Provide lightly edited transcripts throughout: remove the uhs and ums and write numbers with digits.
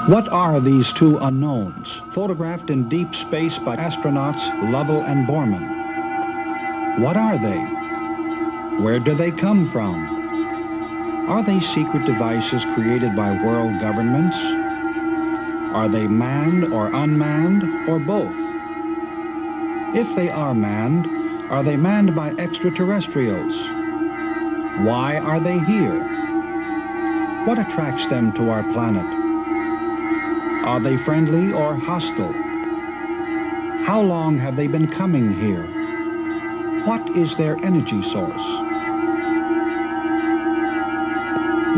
What are these two unknowns, photographed in deep space by astronauts Lovell and Borman? What are they? Where do they come from? Are they secret devices created by world governments? Are they manned or unmanned, or both? If they are they manned by extraterrestrials? Why are they here? What attracts them to our planet? Are they friendly or hostile? How long have they been coming here? What is their energy source?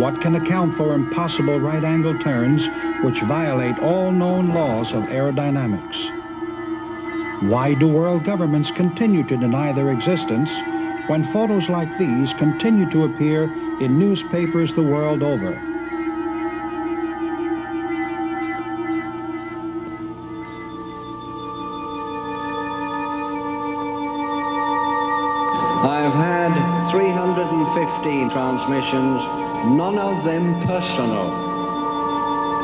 What can account for impossible right-angle turns which violate all known laws of aerodynamics? Why do world governments continue to deny their existence when photos like these continue to appear in newspapers the world over? I've had 315 transmissions, none of them personal.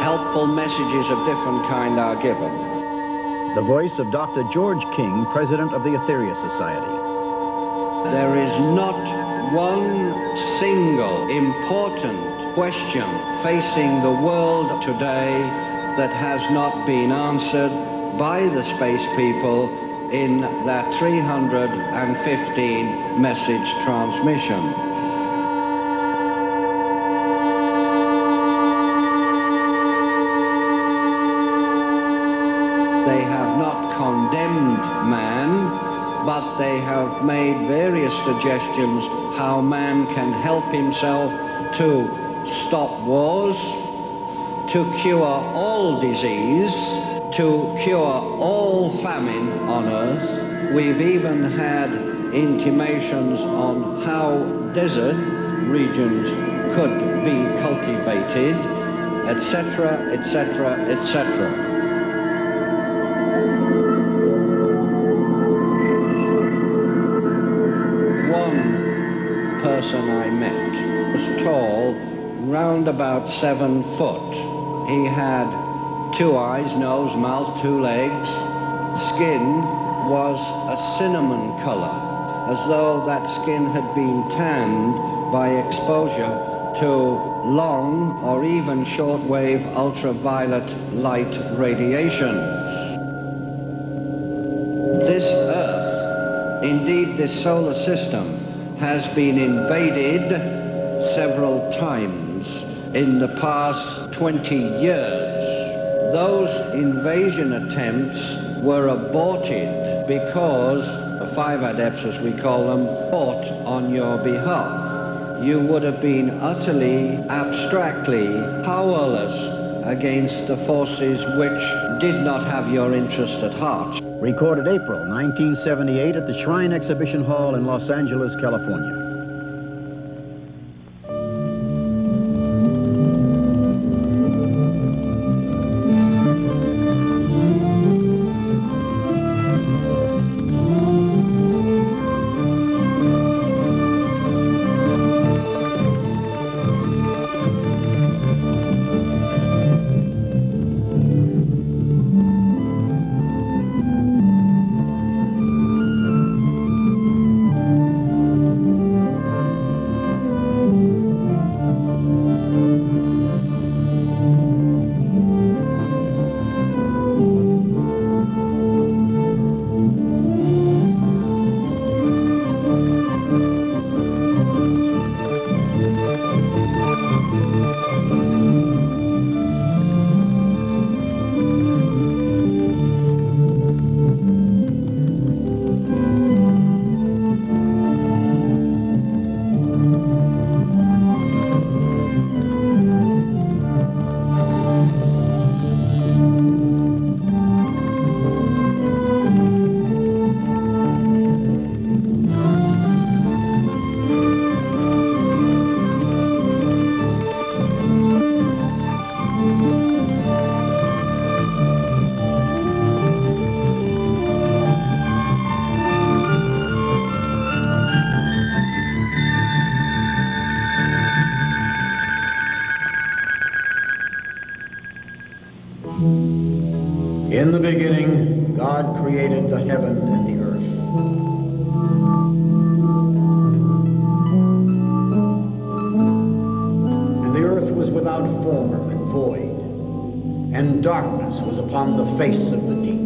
Helpful messages of different kind are given. The voice of Dr. George King, president of the Etheria Society. There is not one single important question facing the world today that has not been answered by the space people in that 315 message transmission. They have not condemned man, but they have made various suggestions how man can help himself to stop wars, to cure all disease, to cure all famine on earth. We've even had intimations on how desert regions could be cultivated, etc., etc., etc. One person I met was tall, round about 7 foot. He had 2 eyes, nose, mouth, 2 legs. Skin was a cinnamon color, as though that skin had been tanned by exposure to long or even shortwave ultraviolet light radiation. This Earth, indeed this solar system, has been invaded several times in the past 20 years. Those invasion attempts were aborted because the 5 adepts, as we call them, fought on your behalf. You would have been utterly, abstractly powerless against the forces which did not have your interest at heart. Recorded April 1978 at the Shrine Exhibition Hall in Los Angeles, California. In the beginning, God created the heaven and the earth. And the earth was without form and void, and darkness was upon the face of the deep.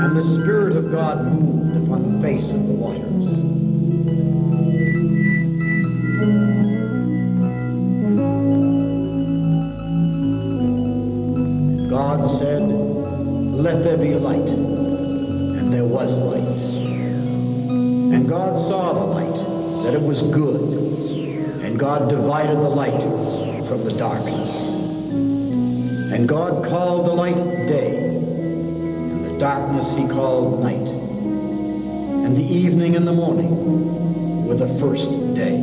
And the Spirit of God moved upon the face of the waters. God said, "Let there be light," and there was light. And God saw the light, that it was good, and God divided the light from the darkness. And God called the light day, and the darkness he called night. And the evening and the morning were the first day.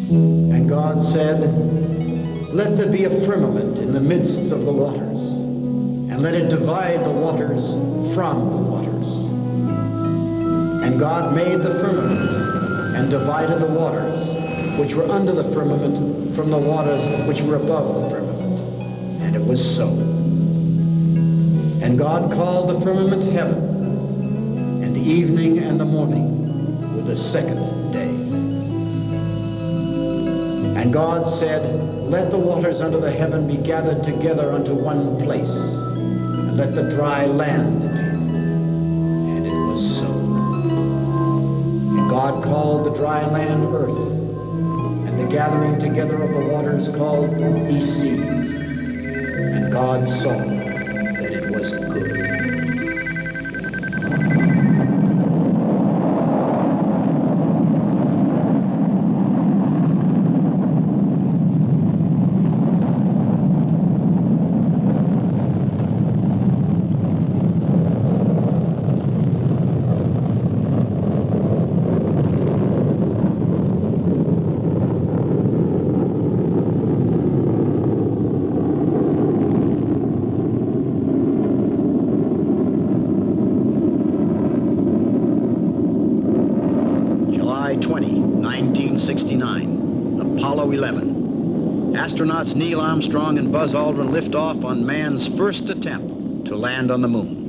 And God said, "Let there be a firmament in the midst of the waters, and let it divide the waters from the waters." And God made the firmament, and divided the waters which were under the firmament from the waters which were above the firmament. And it was so. And God called the firmament heaven, and the evening and the morning were the second day. And God said, "Let the waters under the heaven be gathered together unto one place, and let the dry land be." And it was so. And God called the dry land earth, and the gathering together of the waters called he seas. And God saw that it was good. July 20, 1969, Apollo 11. Astronauts Neil Armstrong and Buzz Aldrin lift off on man's first attempt to land on the moon.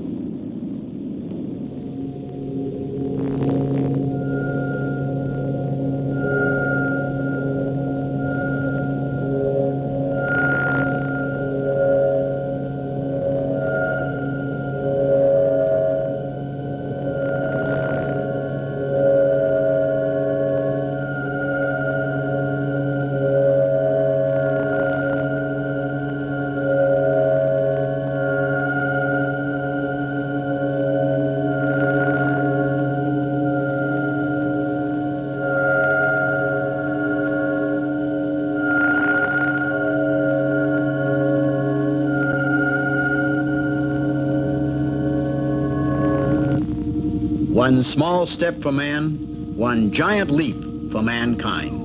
One small step for man, one giant leap for mankind.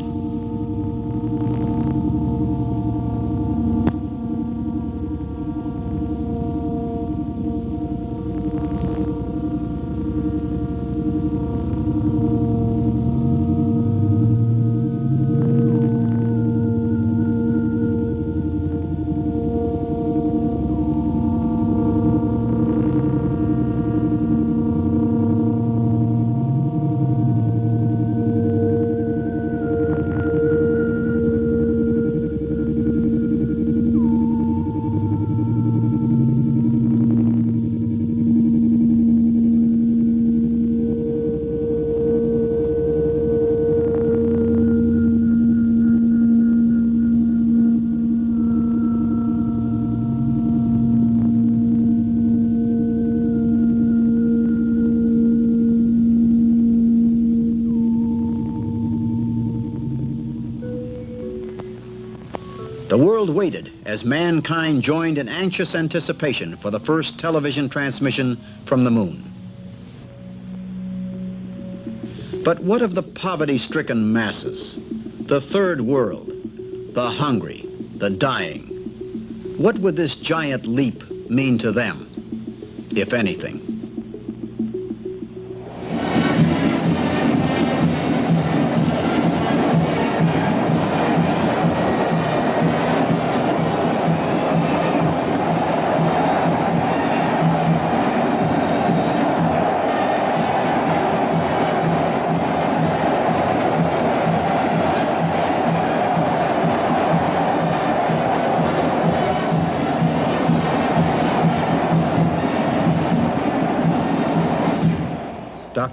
The world waited as mankind joined in anxious anticipation for the first television transmission from the moon. But what of the poverty-stricken masses, the third world, the hungry, the dying? What would this giant leap mean to them, if anything?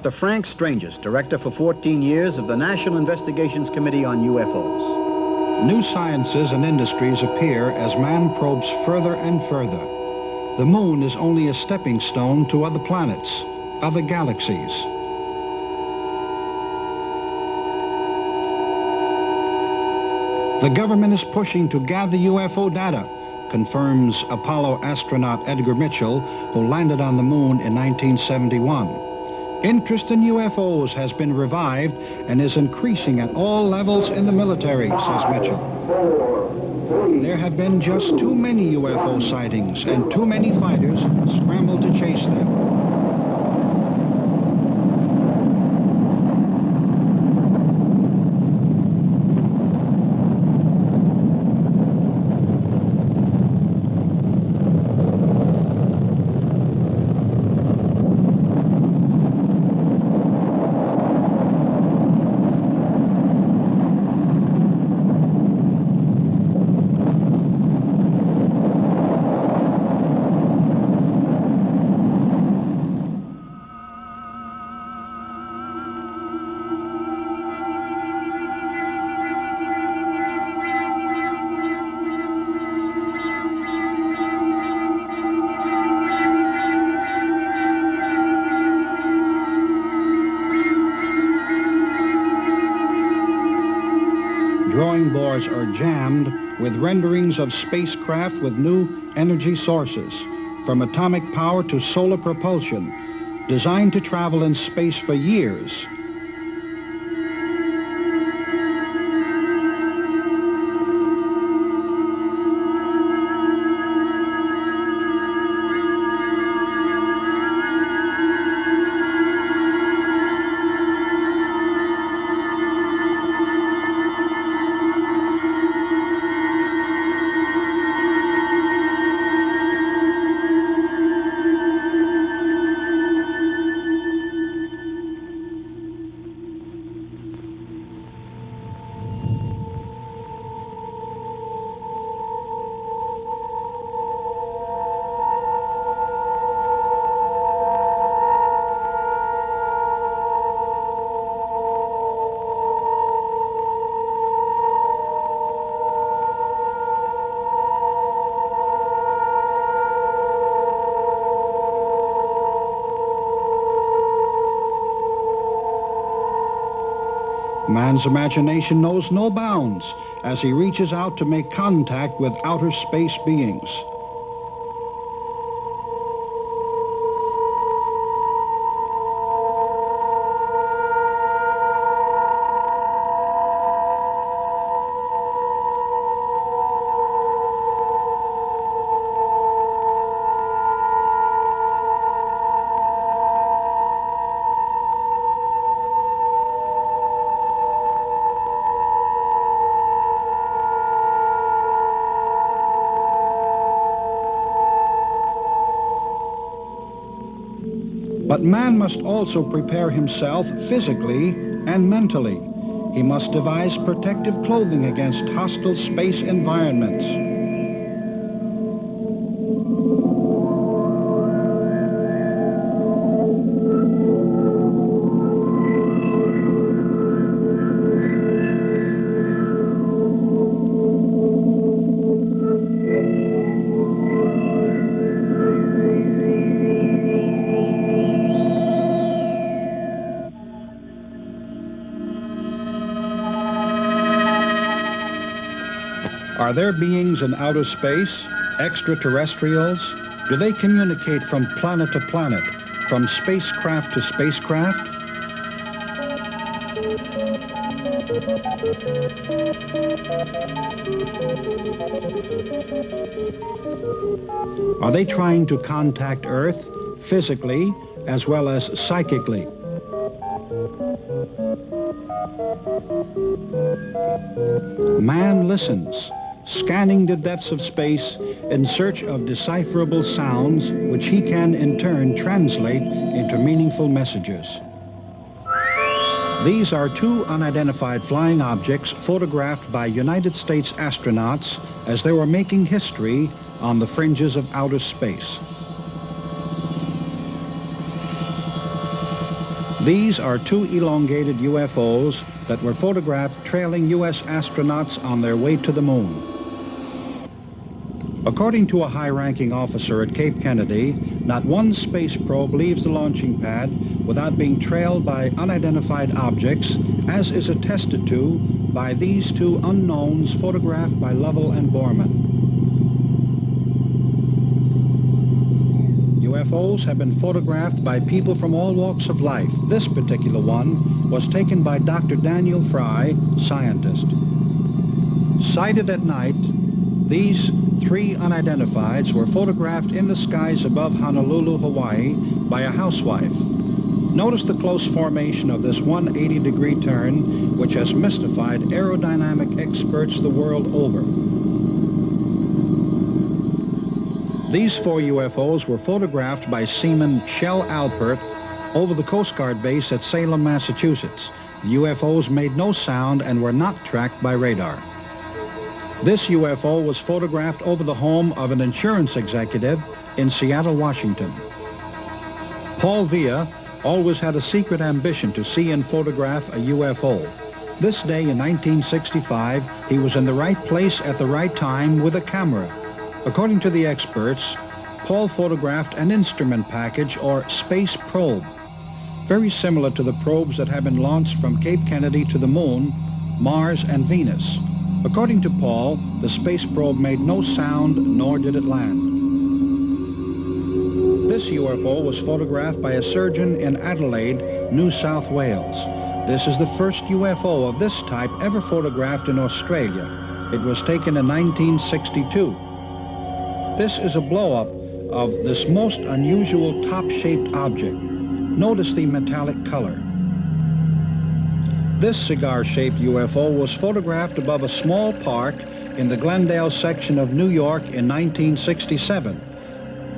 Dr. Frank Stranges, director for 14 years of the National Investigations Committee on UFOs. New sciences and industries appear as man probes further and further. The moon is only a stepping stone to other planets, other galaxies. The government is pushing to gather UFO data, confirms Apollo astronaut Edgar Mitchell, who landed on the moon in 1971. Interest in UFOs has been revived and is increasing at all levels in the military, says Mitchell. There have been just too many UFO sightings and too many fighters scramble to chase them. Drawing boards are jammed with renderings of spacecraft with new energy sources, from atomic power to solar propulsion, designed to travel in space for years. Man's imagination knows no bounds as he reaches out to make contact with outer space beings. But man must also prepare himself physically and mentally. He must devise protective clothing against hostile space environments. Are there beings in outer space, extraterrestrials? Do they communicate from planet to planet, from spacecraft to spacecraft? Are they trying to contact Earth physically as well as psychically? Man listens, scanning the depths of space in search of decipherable sounds which he can in turn translate into meaningful messages. These are two unidentified flying objects photographed by United States astronauts as they were making history on the fringes of outer space. These are two elongated UFOs that were photographed trailing U.S. astronauts on their way to the moon. According to a high-ranking officer at Cape Kennedy, not one space probe leaves the launching pad without being trailed by unidentified objects, as is attested to by these two unknowns photographed by Lovell and Borman. UFOs have been photographed by people from all walks of life. This particular one was taken by Dr. Daniel Fry, scientist. Sighted at night, these three unidentifieds were photographed in the skies above Honolulu, Hawaii by a housewife. Notice the close formation of this 180-degree turn, which has mystified aerodynamic experts the world over. These four UFOs were photographed by Seaman Shell Alpert over the Coast Guard base at Salem, Massachusetts. The UFOs made no sound and were not tracked by radar. This UFO was photographed over the home of an insurance executive in Seattle, Washington. Paul Villa always had a secret ambition to see and photograph a UFO. This day in 1965, he was in the right place at the right time with a camera. According to the experts, Paul photographed an instrument package or space probe, very similar to the probes that have been launched from Cape Kennedy to the Moon, Mars, and Venus. According to Paul, the space probe made no sound, nor did it land. This UFO was photographed by a surgeon in Adelaide, New South Wales. This is the first UFO of this type ever photographed in Australia. It was taken in 1962. This is a blow-up of this most unusual top-shaped object. Notice the metallic color. This cigar-shaped UFO was photographed above a small park in the Glendale section of New York in 1967,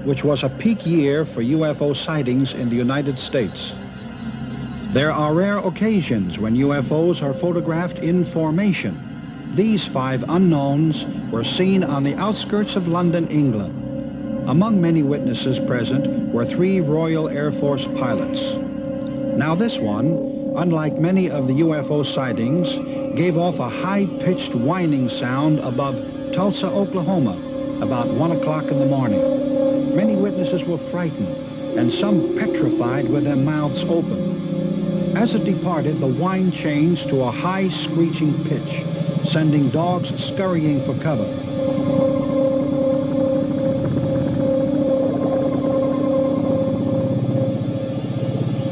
which was a peak year for UFO sightings in the United States. There are rare occasions when UFOs are photographed in formation. These five unknowns were seen on the outskirts of London, England. Among many witnesses present were three Royal Air Force pilots. Now this one, unlike many of the UFO sightings, gave off a high-pitched whining sound above Tulsa, Oklahoma, about 1 o'clock in the morning. Many witnesses were frightened, and some petrified with their mouths open. As it departed, the whine changed to a high screeching pitch, sending dogs scurrying for cover.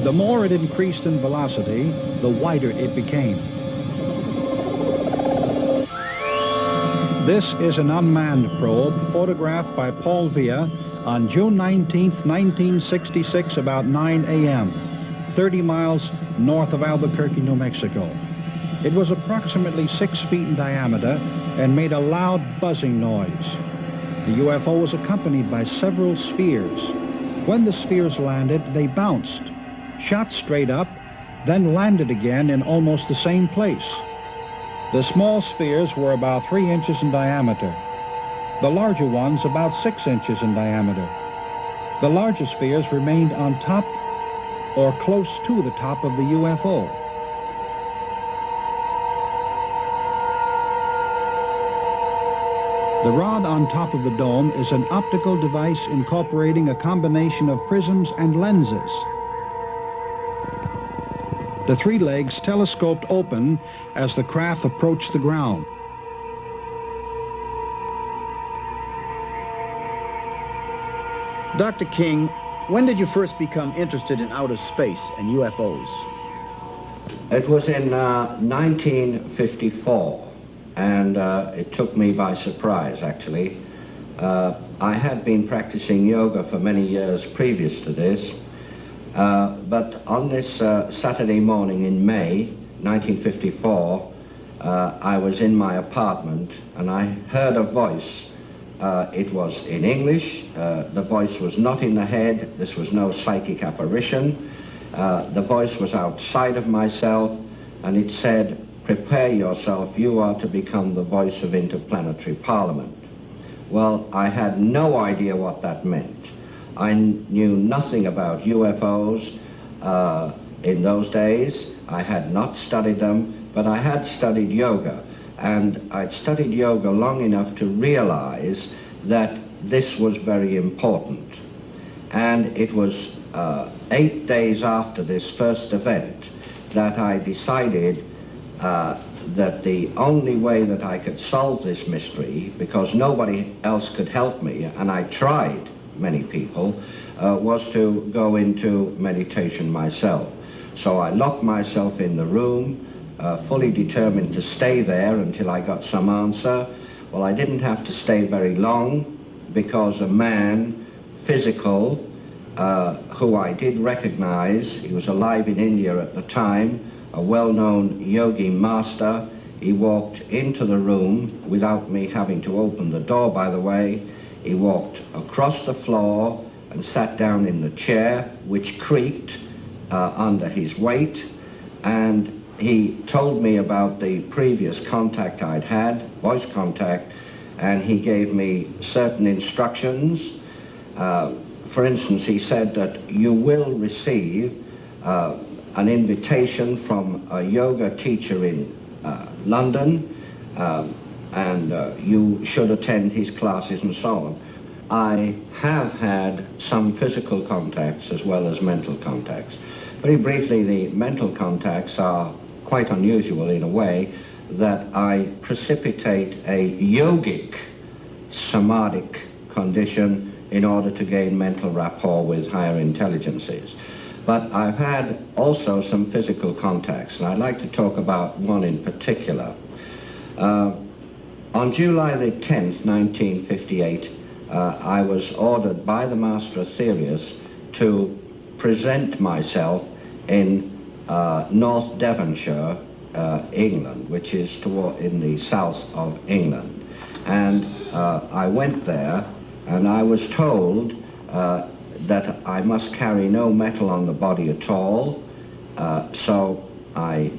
The more it increased in velocity, the wider it became. This is an unmanned probe photographed by Paul Villa on June 19, 1966, about 9 a.m., 30 miles north of Albuquerque, New Mexico. It was approximately 6 feet in diameter and made a loud buzzing noise. The UFO was accompanied by several spheres. When the spheres landed, they bounced, shot straight up, then landed again in almost the same place. The small spheres were about 3 inches in diameter. The larger ones about 6 inches in diameter. The larger spheres remained on top or close to the top of the UFO. The rod on top of the dome is an optical device incorporating a combination of prisms and lenses. The three legs telescoped open as the craft approached the ground. Dr. King, when did you first become interested in outer space and UFOs? It was in 1954, and it took me by surprise, actually. I had been practicing yoga for many years previous to this, but on this Saturday morning in May 1954, I was in my apartment and I heard a voice. It was in English. The voice was not in the head. This was no psychic apparition. The voice was outside of myself, and it said, "Prepare yourself, you are to become the voice of interplanetary parliament." Well, I had no idea what that meant. I knew nothing about UFOs. In those days, I had not studied them, but I had studied yoga. And I'd studied yoga long enough to realize that this was very important. And it was 8 days after this first event that I decided that the only way that I could solve this mystery, because nobody else could help me, and I tried many people, was to go into meditation myself. So I locked myself in the room, fully determined to stay there until I got some answer. Well, I didn't have to stay very long, because a man, physical, who I did recognize, he was alive in India at the time, a well-known yogi master. He walked into the room without me having to open the door, by the way. He walked across the floor and sat down in the chair, which creaked under his weight, and he told me about the previous contact I'd had, voice contact, and he gave me certain instructions. For instance, he said that you will receive an invitation from a yoga teacher in London, and you should attend his classes and so on. I have had some physical contacts as well as mental contacts. Very briefly, the mental contacts are quite unusual in a way that I precipitate a yogic, samadhic condition in order to gain mental rapport with higher intelligences. But I've had also some physical contacts, and I'd like to talk about one in particular. On July the 10th, 1958, I was ordered by the Master Aetherius to present myself in North Devonshire, England, which is in the south of England. And I went there, and I was told that I must carry no metal on the body at all. So I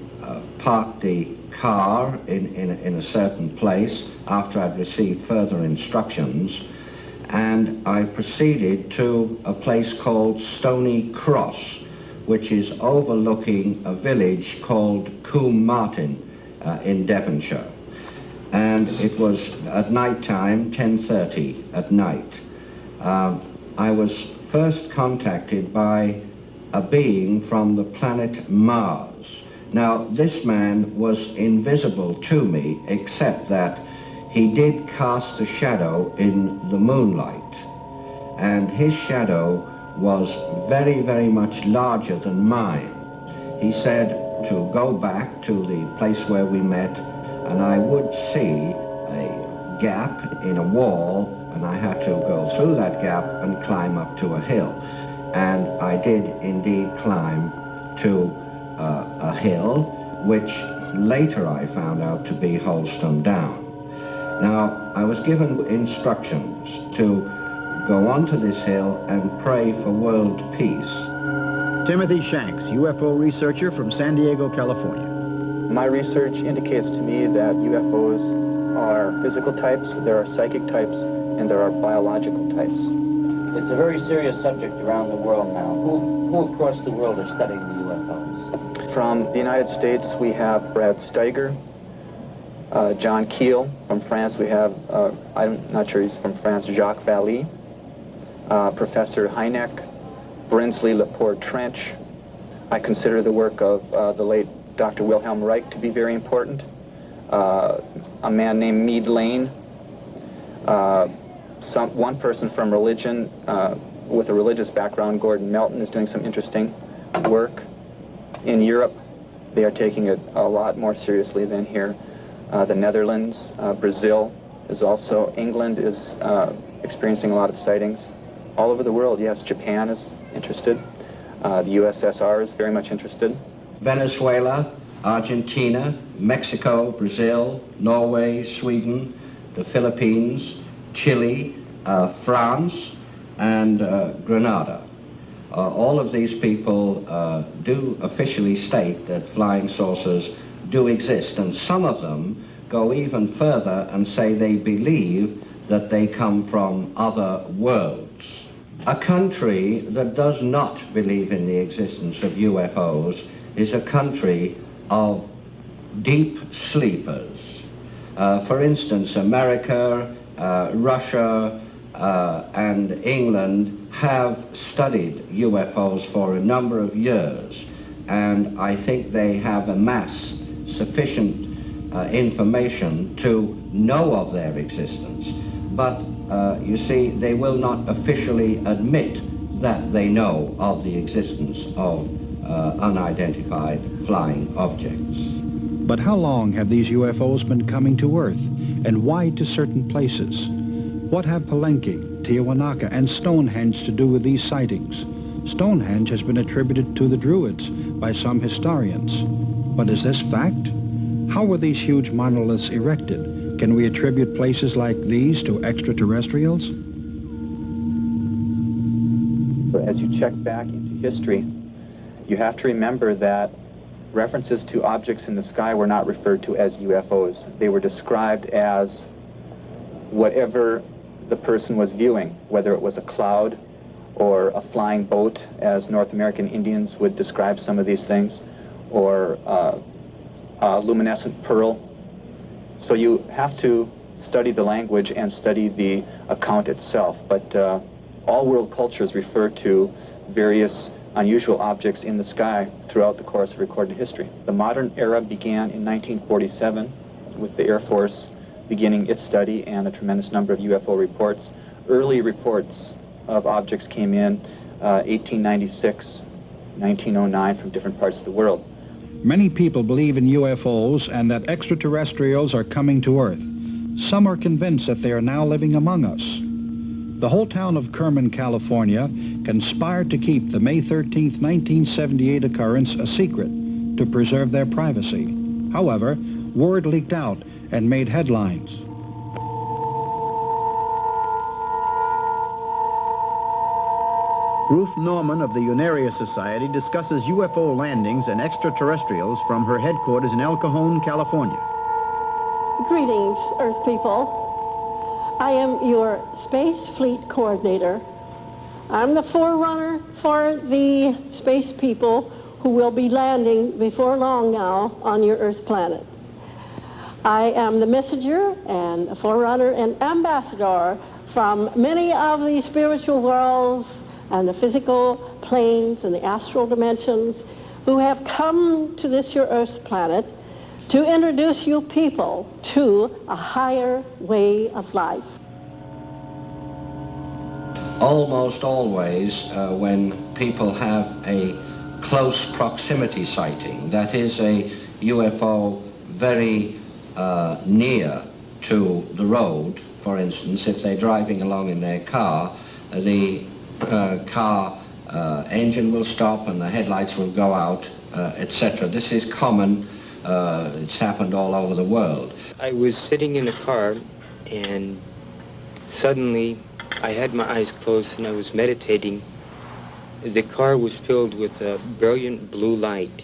parked the car in a certain place after I'd received further instructions, and I proceeded to a place called Stony Cross, which is overlooking a village called Coombe Martin in Devonshire. And it was at night time, 10:30 at night. I was first contacted by a being from the planet Mars. Now, this man was invisible to me, except that he did cast a shadow in the moonlight, and his shadow was very, very much larger than mine. He said to go back to the place where we met, and I would see a gap in a wall, and I had to go through that gap and climb up to a hill. And I did indeed climb to a hill, which later I found out to be Holston Down. Now, I was given instructions to go onto this hill and pray for world peace. Timothy Shanks, UFO researcher from San Diego, California. My research indicates to me that UFOs are physical types, there are psychic types, and there are biological types. It's a very serious subject around the world now. Who across the world are studying the UFOs? From the United States, we have Brad Steiger, John Keel. From France, we have, I'm not sure he's from France, Jacques Vallée, Professor Hynek, Brinsley Laporte Trench. I consider the work of the late Dr. Wilhelm Reich to be very important. A man named Meade Lane. One person from religion with a religious background, Gordon Melton, is doing some interesting work. In Europe, they are taking it a lot more seriously than here. The Netherlands, Brazil is also, England is experiencing a lot of sightings. All over the world, yes, Japan is interested. The USSR is very much interested. Venezuela, Argentina, Mexico, Brazil, Norway, Sweden, the Philippines, Chile, France, and Grenada. All of these people do officially state that flying saucers do exist, and some of them go even further and say they believe that they come from other worlds. A country that does not believe in the existence of UFOs is a country of deep sleepers. For instance, America, Russia, and England have studied UFOs for a number of years, and I think they have amassed sufficient information to know of their existence. But you see, they will not officially admit that they know of the existence of unidentified flying objects. But how long have these UFOs been coming to Earth, and why to certain places? What have Palenque, Tiahuanaca, and Stonehenge to do with these sightings? Stonehenge has been attributed to the Druids by some historians. But is this fact? How were these huge monoliths erected? Can we attribute places like these to extraterrestrials? As you check back into history, you have to remember that references to objects in the sky were not referred to as UFOs. They were described as whatever the person was viewing, whether it was a cloud or a flying boat, as North American Indians would describe some of these things, or a luminescent pearl. So you have to study the language and study the account itself. But all world cultures refer to various unusual objects in the sky throughout the course of recorded history. The modern era began in 1947 with the Air Force beginning its study and a tremendous number of UFO reports. Early reports of objects came in 1896, 1909 from different parts of the world. Many people believe in UFOs and that extraterrestrials are coming to Earth. Some are convinced that they are now living among us. The whole town of Kerman, California, conspired to keep the May 13, 1978 occurrence a secret to preserve their privacy. However, word leaked out and made headlines. Ruth Norman of the Unaria Society discusses UFO landings and extraterrestrials from her headquarters in El Cajon, California. Greetings, Earth people. I am your Space Fleet Coordinator. I'm the forerunner for the space people who will be landing before long now on your Earth planet. I am the messenger and forerunner and ambassador from many of the spiritual worlds and the physical planes and the astral dimensions who have come to this your Earth planet to introduce you people to a higher way of life. Almost always when people have a close proximity sighting, that is a UFO very near to the road, for instance, if they're driving along in their car, the car engine will stop and the headlights will go out, etc. This is common. It's happened all over the world. I was sitting in a car and suddenly I had my eyes closed and I was meditating. The car was filled with a brilliant blue light,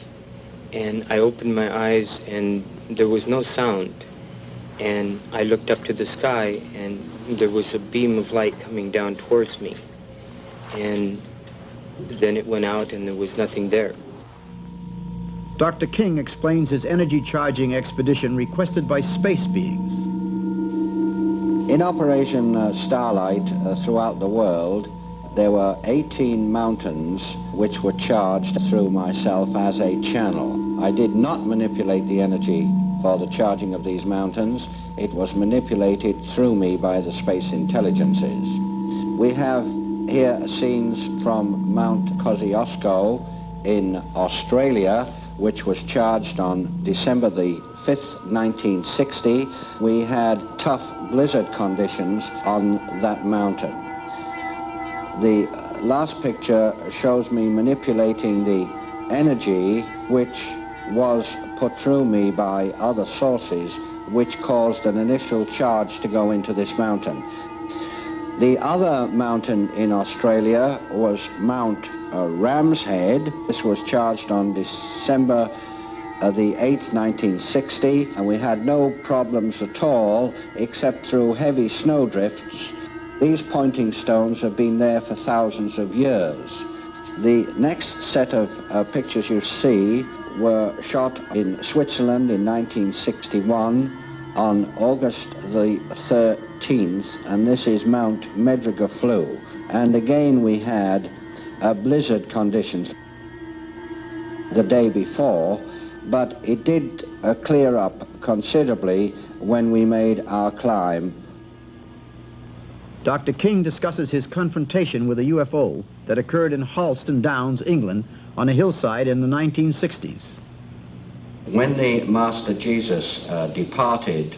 and I opened my eyes and there was no sound. And I looked up to the sky and there was a beam of light coming down towards me. And then it went out and there was nothing there. Dr. King explains his energy charging expedition requested by space beings. In Operation Starlight throughout the world, there were 18 mountains which were charged through myself as a channel. I did not manipulate the energy for the charging of these mountains. It was manipulated through me by the space intelligences. We have here scenes from Mount Kosciuszko in Australia, which was charged on December the 5th, 1960. We had tough blizzard conditions on that mountain. The last picture shows me manipulating the energy which was put through me by other sources, which caused an initial charge to go into this mountain. The other mountain in Australia was Mount Ram's Head. This was charged on December the 8th, 1960, and we had no problems at all except through heavy snowdrifts. These pointing stones have been there for thousands of years. The next set of pictures you see were shot in Switzerland in 1961 on August the 13th, and this is Mount Medrugeflu. And again we had blizzard conditions the day before, but it did clear up considerably when we made our climb. Dr. King discusses his confrontation with a UFO that occurred in Halston Downs, England, on a hillside in the 1960s. When the Master Jesus departed,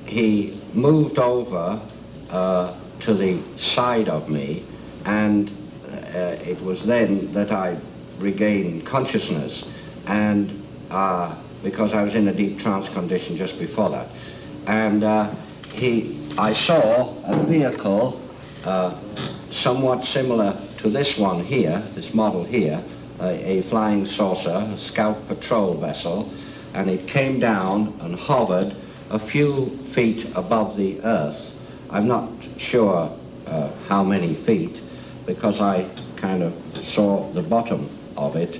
he moved over to the side of me, and it was then that I regained consciousness, and because I was in a deep trance condition just before that. And I saw a vehicle somewhat similar to this one here, this model here, a flying saucer, a scout patrol vessel, and it came down and hovered a few feet above the earth. I'm not sure how many feet, because I kind of saw the bottom of it,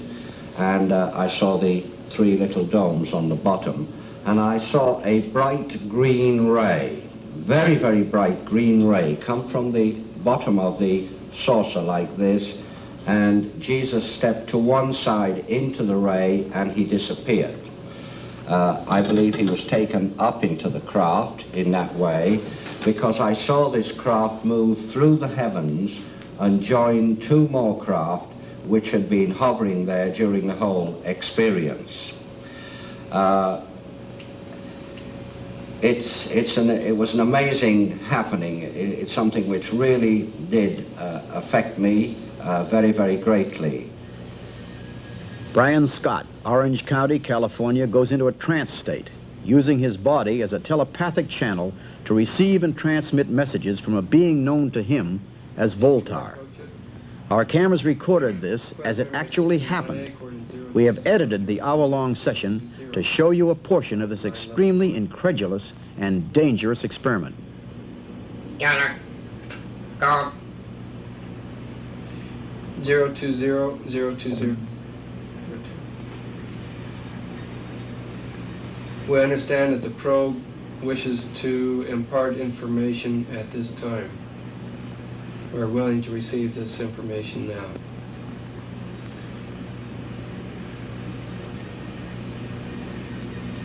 and I saw the three little domes on the bottom, and I saw a bright green ray, very, very bright green ray, come from the bottom of the saucer like this, and Jesus stepped to one side into the ray and he disappeared. I believe he was taken up into the craft in that way, because I saw this craft move through the heavens and join two more craft which had been hovering there during the whole experience. It was an amazing happening. It's something which really did affect me very, very greatly. Brian Scott, Orange County, California, goes into a trance state, using his body as a telepathic channel to receive and transmit messages from a being known to him as Voltar. Our cameras recorded this as it actually happened. We have edited the hour-long session to show you a portion of this extremely incredulous and dangerous experiment. Gunner, go. 020-020. We understand that the probe wishes to impart information at this time. We're willing to receive this information now.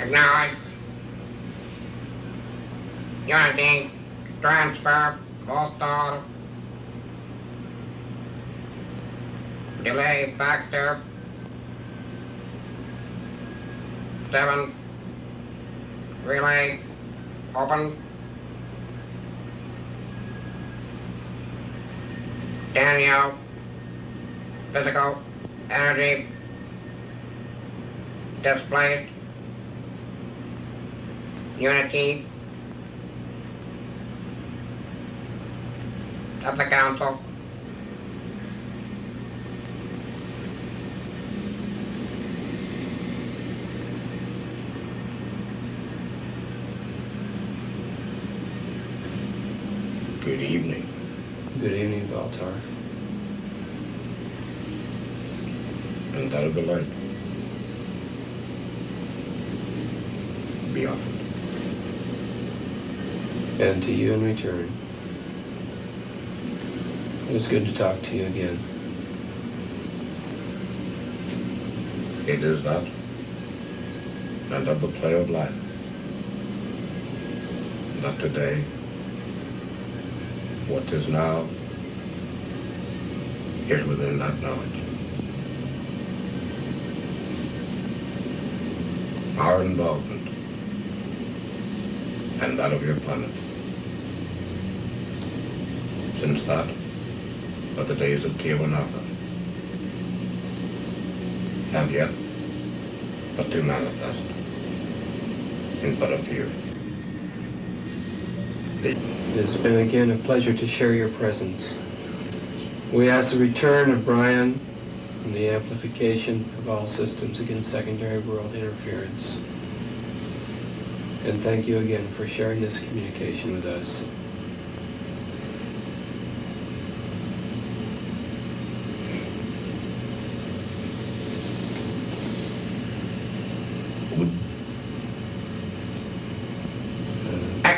Acknowledge. Unity. Transfer. Voltar. Delay factor 7. Relay open. Daniel. Physical energy displaced. Unity of the council. Good evening. Good evening, Voltar. And that of the light. Be offered. And to you in return. It was good to talk to you again. It is that, and of the play of life, that today, what is now, is within that knowledge. Our involvement, and that of your planet. Since that, are the days of Tiawanatha. And yet, but to manifest, in but a few. It has been again a pleasure to share your presence. We ask the return of Brian and the amplification of all systems against secondary world interference. And thank you again for sharing this communication with us.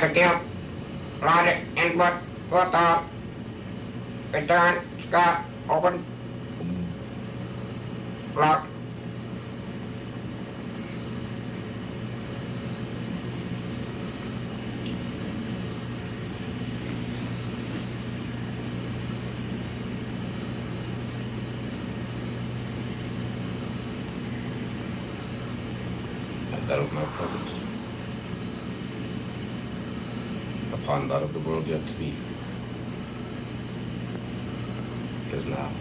execute, logic, input, full stop, return, stop, open, lock. That of my presence, upon that of the world yet to be, is now.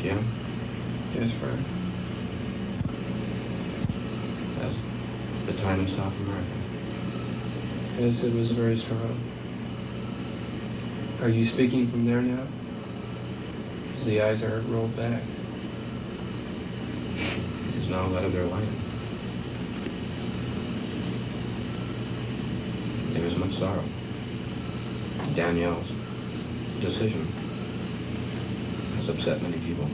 Jim? Yes, Fred. As the time in South America. Yes, it was very strong. Are you speaking from there now? As the eyes are rolled back. Is now that of their land. There is much sorrow. Danielle's decision has upset many people.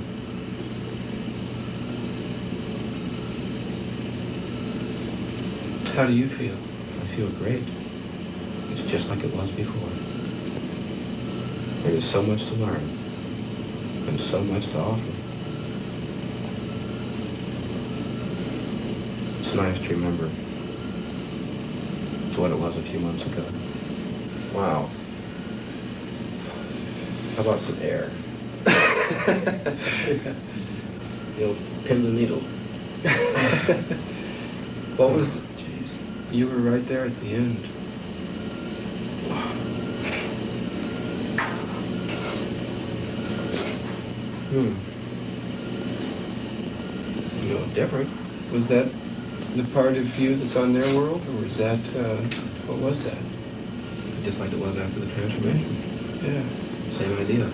How do you feel? I feel great. It's just like it was before. There is so much to learn and so much to offer. It's nice to remember what it was a few months ago. Wow. How about some air? You'll pin the needle. What was it? You were right there at the end. No, different. Was that the part of you that's on their world, or was that, what was that? Just like it was after the transformation. Yeah. Same idea.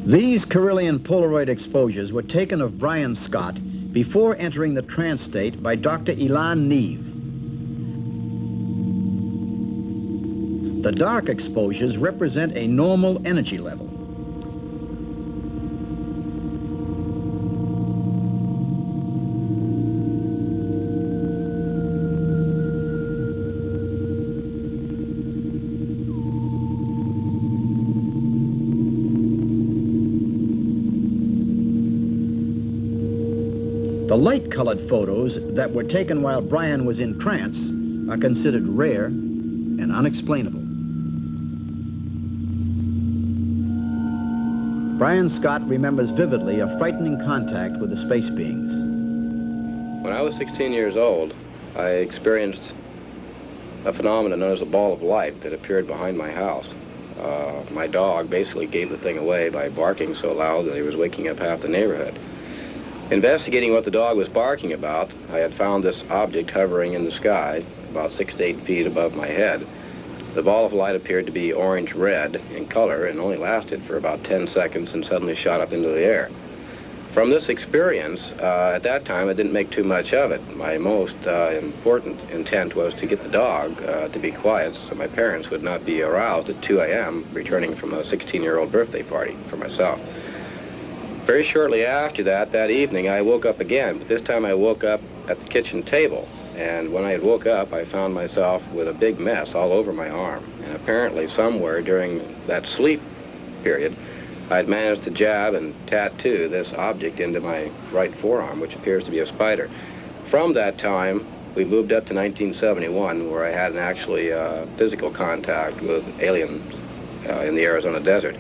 These Carillion Polaroid exposures were taken of Brian Scott before entering the trance state by Dr. Elan Neve. The dark exposures represent a normal energy level. The light-colored photos that were taken while Brian was in trance are considered rare and unexplainable. Brian Scott remembers vividly a frightening contact with the space beings. When I was 16 years old, I experienced a phenomenon known as a ball of light that appeared behind my house. My dog basically gave the thing away by barking so loud that he was waking up half the neighborhood. Investigating what the dog was barking about, I had found this object hovering in the sky about 6 to 8 feet above my head. The ball of light appeared to be orange-red in color and only lasted for about 10 seconds and suddenly shot up into the air. From this experience, at that time, I didn't make too much of it. My most important intent was to get the dog to be quiet so my parents would not be aroused at 2 a.m. returning from a 16-year-old birthday party for myself. Very shortly after that evening, I woke up again, but this time I woke up at the kitchen table. And when I had woke up, I found myself with a big mess all over my arm. And apparently somewhere during that sleep period, I had managed to jab and tattoo this object into my right forearm, which appears to be a spider. From that time, we moved up to 1971, where I had an actually physical contact with aliens in the Arizona desert.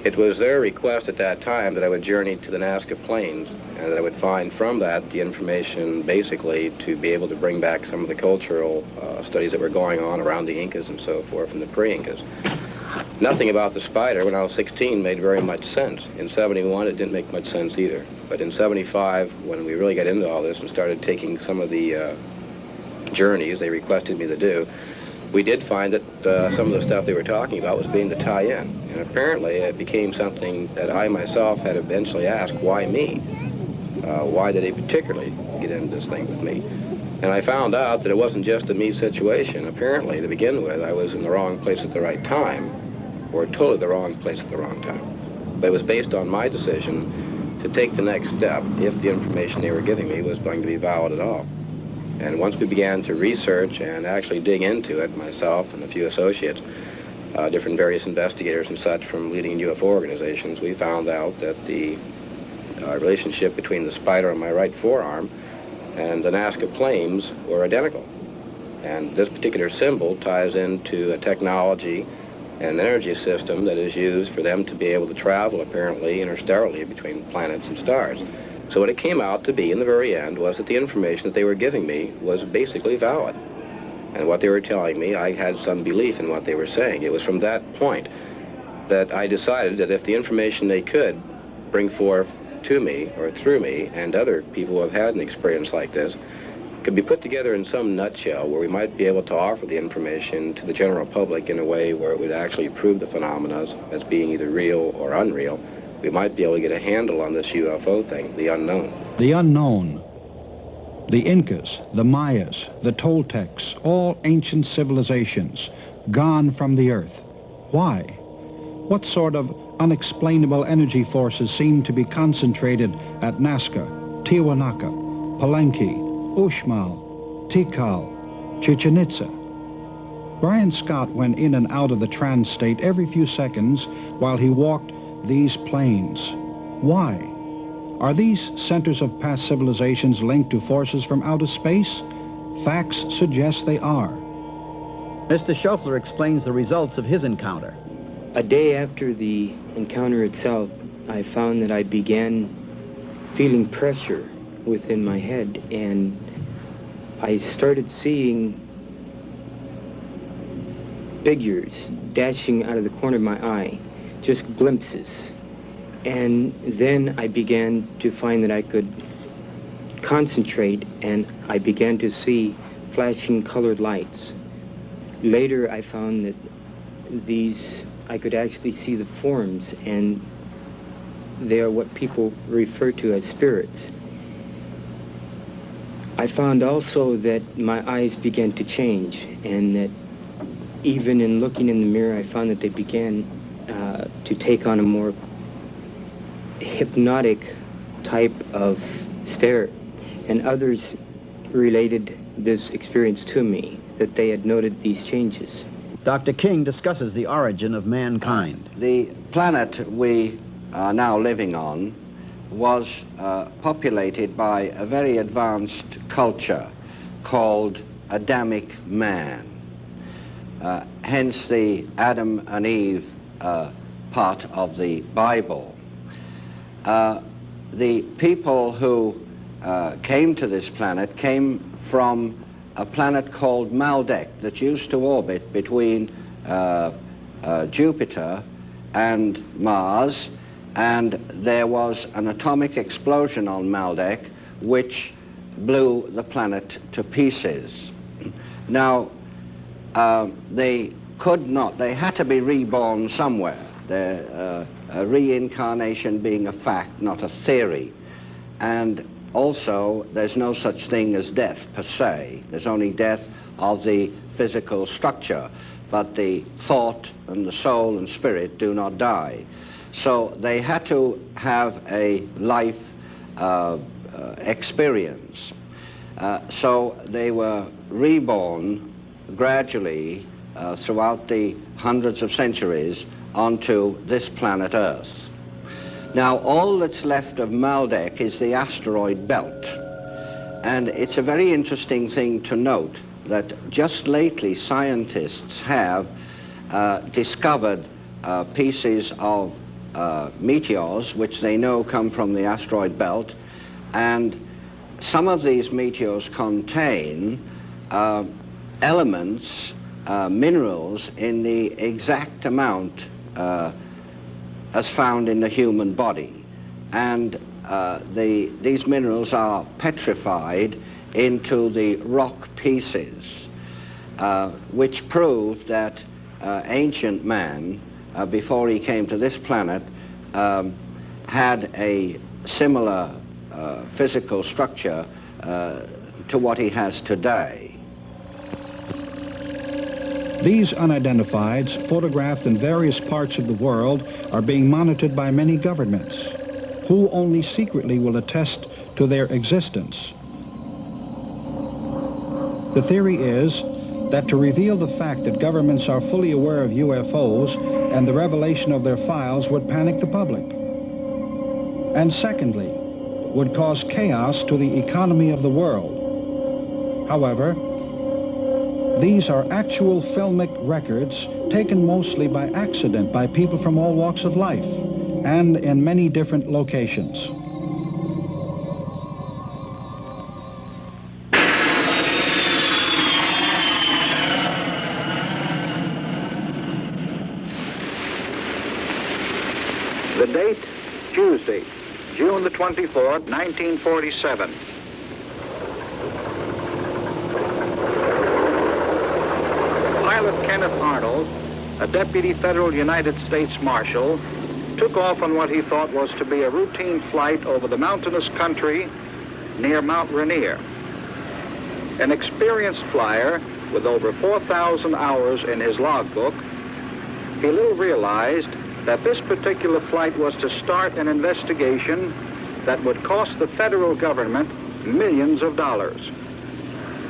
It was their request at that time that I would journey to the Nazca Plains and that I would find from that the information basically to be able to bring back some of the cultural studies that were going on around the Incas and so forth and the pre-Incas. Nothing about the spider when I was 16 made very much sense. In 71 it didn't make much sense either. But in 75, when we really got into all this and started taking some of the journeys they requested me to do, we did find that some of the stuff they were talking about was being the tie-in. And apparently it became something that I myself had eventually asked, why me? Why did they particularly get into this thing with me? And I found out that it wasn't just a me situation. Apparently, to begin with, I was in the wrong place at the right time, or totally the wrong place at the wrong time. But it was based on my decision to take the next step if the information they were giving me was going to be valid at all. And once we began to research and actually dig into it, myself and a few associates, different various investigators and such from leading UFO organizations, we found out that the relationship between the spider on my right forearm and the Nazca flames were identical. And this particular symbol ties into a technology and energy system that is used for them to be able to travel, apparently, interstellarly between planets and stars. So what it came out to be in the very end was that the information that they were giving me was basically valid. And what they were telling me, I had some belief in what they were saying. It was from that point that I decided that if the information they could bring forth to me or through me and other people who have had an experience like this could be put together in some nutshell where we might be able to offer the information to the general public in a way where it would actually prove the phenomena as being either real or unreal, we might be able to get a handle on this UFO thing, the unknown. The unknown. The Incas, the Mayas, the Toltecs, all ancient civilizations, gone from the earth. Why? What sort of unexplainable energy forces seem to be concentrated at Nazca, Tiwanaku, Palenque, Uxmal, Tikal, Chichen Itza? Brian Scott went in and out of the trance state every few seconds while he walked these plains. Why? Are these centers of past civilizations linked to forces from outer space? Facts suggest they are. Mr. Schofler explains the results of his encounter. A day after the encounter itself, I found that I began feeling pressure within my head, and I started seeing figures dashing out of the corner of my eye, just glimpses. And then I began to find that I could concentrate, and I began to see flashing colored lights. Later I found that I could actually see the forms, and they are what people refer to as spirits. I found also that my eyes began to change, and that even in looking in the mirror, I found that they began to take on a more hypnotic type of stare. And others related this experience to me, that they had noted these changes. Dr. King discusses the origin of mankind. The planet we are now living on was populated by a very advanced culture called Adamic man. Hence the Adam and Eve part of the Bible. The people who came to this planet came from a planet called Maldek that used to orbit between Jupiter and Mars, and there was an atomic explosion on Maldek which blew the planet to pieces. Now, they had to be reborn somewhere, reincarnation being a fact, not a theory. And also, there's no such thing as death per se. There's only death of the physical structure, but the thought and the soul and spirit do not die. So they had to have a life experience. So they were reborn gradually throughout the hundreds of centuries onto this planet Earth. Now, all that's left of Maldek is the asteroid belt. And it's a very interesting thing to note that just lately scientists have discovered pieces of meteors which they know come from the asteroid belt, and some of these meteors contain elements, minerals in the exact amount as found in the human body. And these minerals are petrified into the rock pieces, which prove that ancient man, before he came to this planet, had a similar physical structure to what he has today. These unidentifieds, photographed in various parts of the world, are being monitored by many governments. who only secretly will attest to their existence. The theory is that to reveal the fact that governments are fully aware of UFOs and the revelation of their files would panic the public. And secondly, would cause chaos to the economy of the world. However, these are actual filmic records taken mostly by accident by people from all walks of life and in many different locations. The date, Tuesday, June the 24th, 1947. Pilot Kenneth Arnold, a deputy federal United States Marshal, took off on what he thought was to be a routine flight over the mountainous country near Mount Rainier. An experienced flyer with over 4,000 hours in his logbook, he little realized that this particular flight was to start an investigation that would cost the federal government millions of dollars.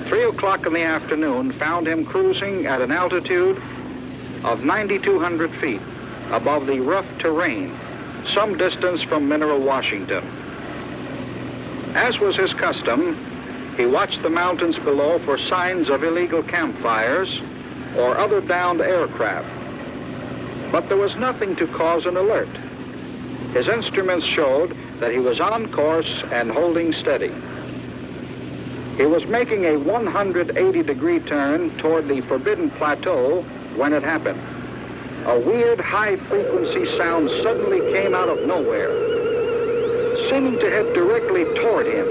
3 o'clock in the afternoon found him cruising at an altitude of 9,200 feet above the rough terrain, some distance from Mineral, Washington. As was his custom, he watched the mountains below for signs of illegal campfires or other downed aircraft. But there was nothing to cause an alert. His instruments showed that he was on course and holding steady. He was making a 180-degree turn toward the Forbidden Plateau when it happened. A weird high-frequency sound suddenly came out of nowhere, seeming to head directly toward him.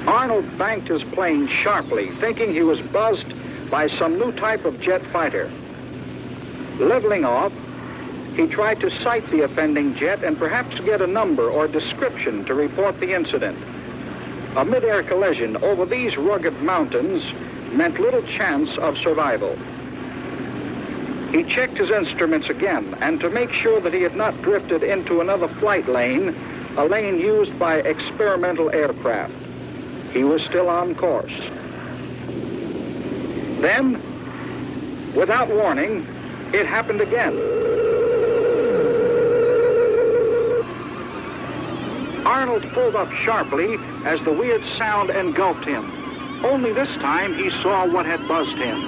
Arnold banked his plane sharply, thinking he was buzzed by some new type of jet fighter. Leveling off, he tried to sight the offending jet and perhaps get a number or description to report the incident. A mid-air collision over these rugged mountains meant little chance of survival. He checked his instruments again, and to make sure that he had not drifted into another flight lane, a lane used by experimental aircraft. He was still on course. Then, without warning, it happened again. Arnold pulled up sharply as the weird sound engulfed him. Only this time he saw what had buzzed him.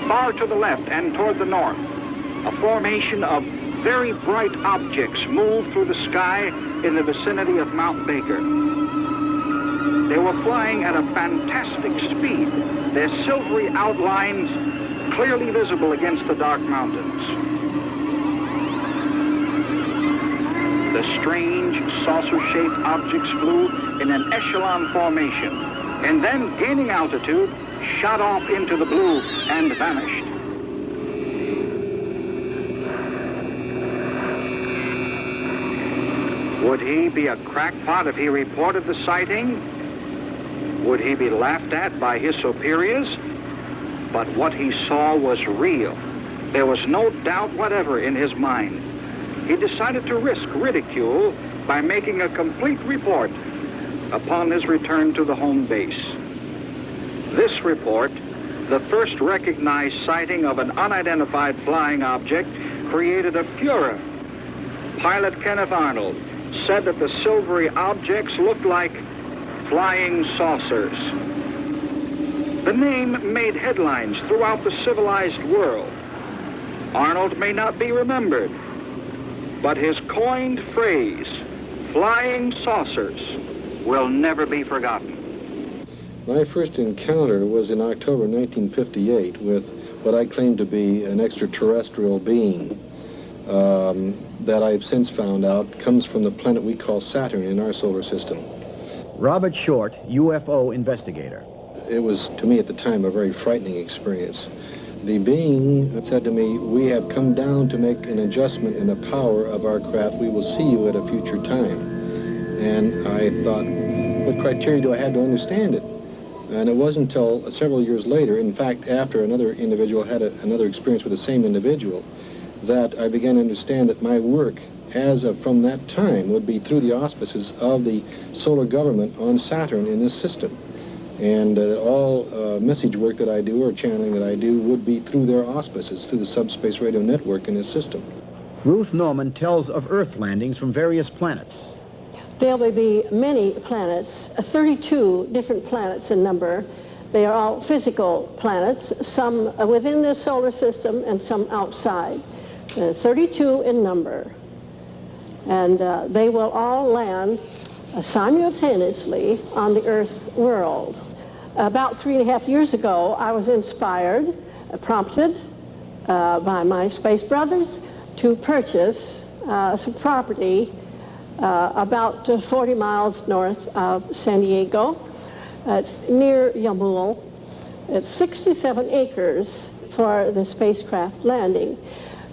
Far to the left and toward the north, a formation of very bright objects moved through the sky in the vicinity of Mount Baker. They were flying at a fantastic speed, their silvery outlines clearly visible against the dark mountains. The strange, saucer-shaped objects flew in an echelon formation, and then, gaining altitude, shot off into the blue and vanished. Would he be a crackpot if he reported the sighting? Would he be laughed at by his superiors? But what he saw was real. There was no doubt whatever in his mind. He decided to risk ridicule by making a complete report upon his return to the home base. This report, the first recognized sighting of an unidentified flying object, created a furor. Pilot Kenneth Arnold said that the silvery objects looked like flying saucers. The name made headlines throughout the civilized world. Arnold may not be remembered, but his coined phrase, flying saucers, will never be forgotten. My first encounter was in October 1958 with what I claim to be an extraterrestrial being that I've since found out comes from the planet we call Saturn in our solar system. Robert Short, UFO investigator. It was, to me at the time, a very frightening experience. The being said to me, "We have come down to make an adjustment in the power of our craft. We will see you at a future time." And I thought, what criteria do I have to understand it? And it wasn't until several years later, in fact, after another individual had another experience with the same individual, that I began to understand that my work as of from that time would be through the auspices of the solar government on Saturn in this system. And all message work that I do or channeling that I do would be through their auspices, through the subspace radio network in this system. Ruth Norman tells of Earth landings from various planets. There will be many planets, 32 different planets in number. They are all physical planets, some within the solar system and some outside. 32 in number. And they will all land simultaneously on the Earth world. About 3.5 years ago, I was inspired, prompted by my space brothers to purchase some property about 40 miles north of San Diego. It's near Yamul. It's 67 acres for the spacecraft landing.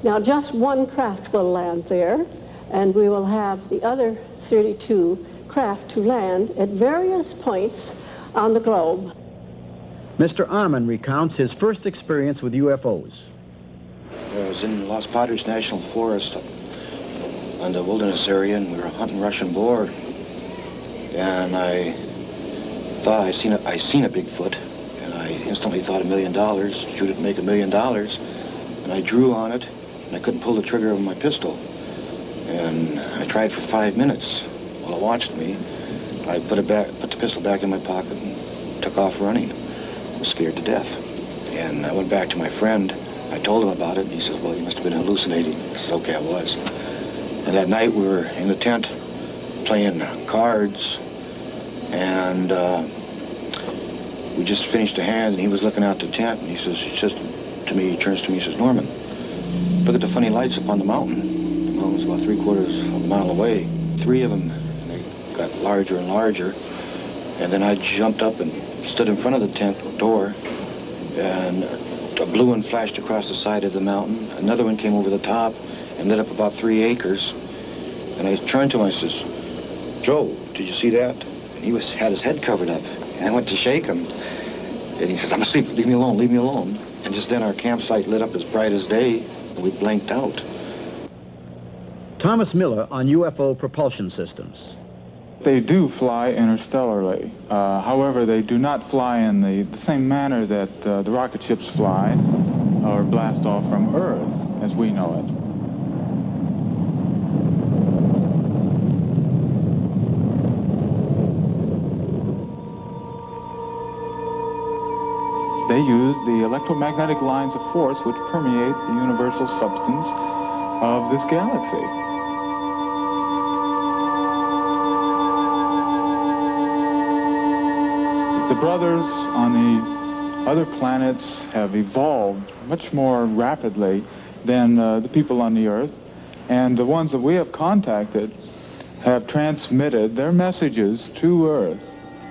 Now, just one craft will land there, and we will have the other 32 craft to land at various points on the globe. Mr. Arman recounts his first experience with UFOs. I was in Los Padres National Forest on the wilderness area, and we were hunting Russian boar. And I thought I seen a Bigfoot, and I instantly thought $1 million, shoot it and make $1 million. And I drew on it, and I couldn't pull the trigger of my pistol. And I tried for 5 minutes. While it watched me, I put the pistol back in my pocket and took off running. I was scared to death. And I went back to my friend. I told him about it, and he said, well, you must have been hallucinating. I said, okay, I was. And that night we were in the tent playing cards, and we just finished a hand, and he was looking out the tent, and he says, he turns to me, he says, Norman, look at the funny lights up on the mountain. The mountain's about 3/4 of a mile away. 3 of them, they got larger and larger, and then I jumped up and stood in front of the tent door, and a blue one flashed across the side of the mountain. Another one came over the top and lit up about 3 acres. And I turned to him, I says, Joe, did you see that? And he had his head covered up. And I went to shake him. And he says, I'm asleep, leave me alone, leave me alone. And just then our campsite lit up as bright as day, and we blanked out. Thomas Miller on UFO propulsion systems. They do fly interstellarly. However, they do not fly in the same manner that the rocket ships fly or blast off from Earth as we know it. They use the electromagnetic lines of force which permeate the universal substance of this galaxy. The brothers on the other planets have evolved much more rapidly than the people on the Earth, and the ones that we have contacted have transmitted their messages to Earth,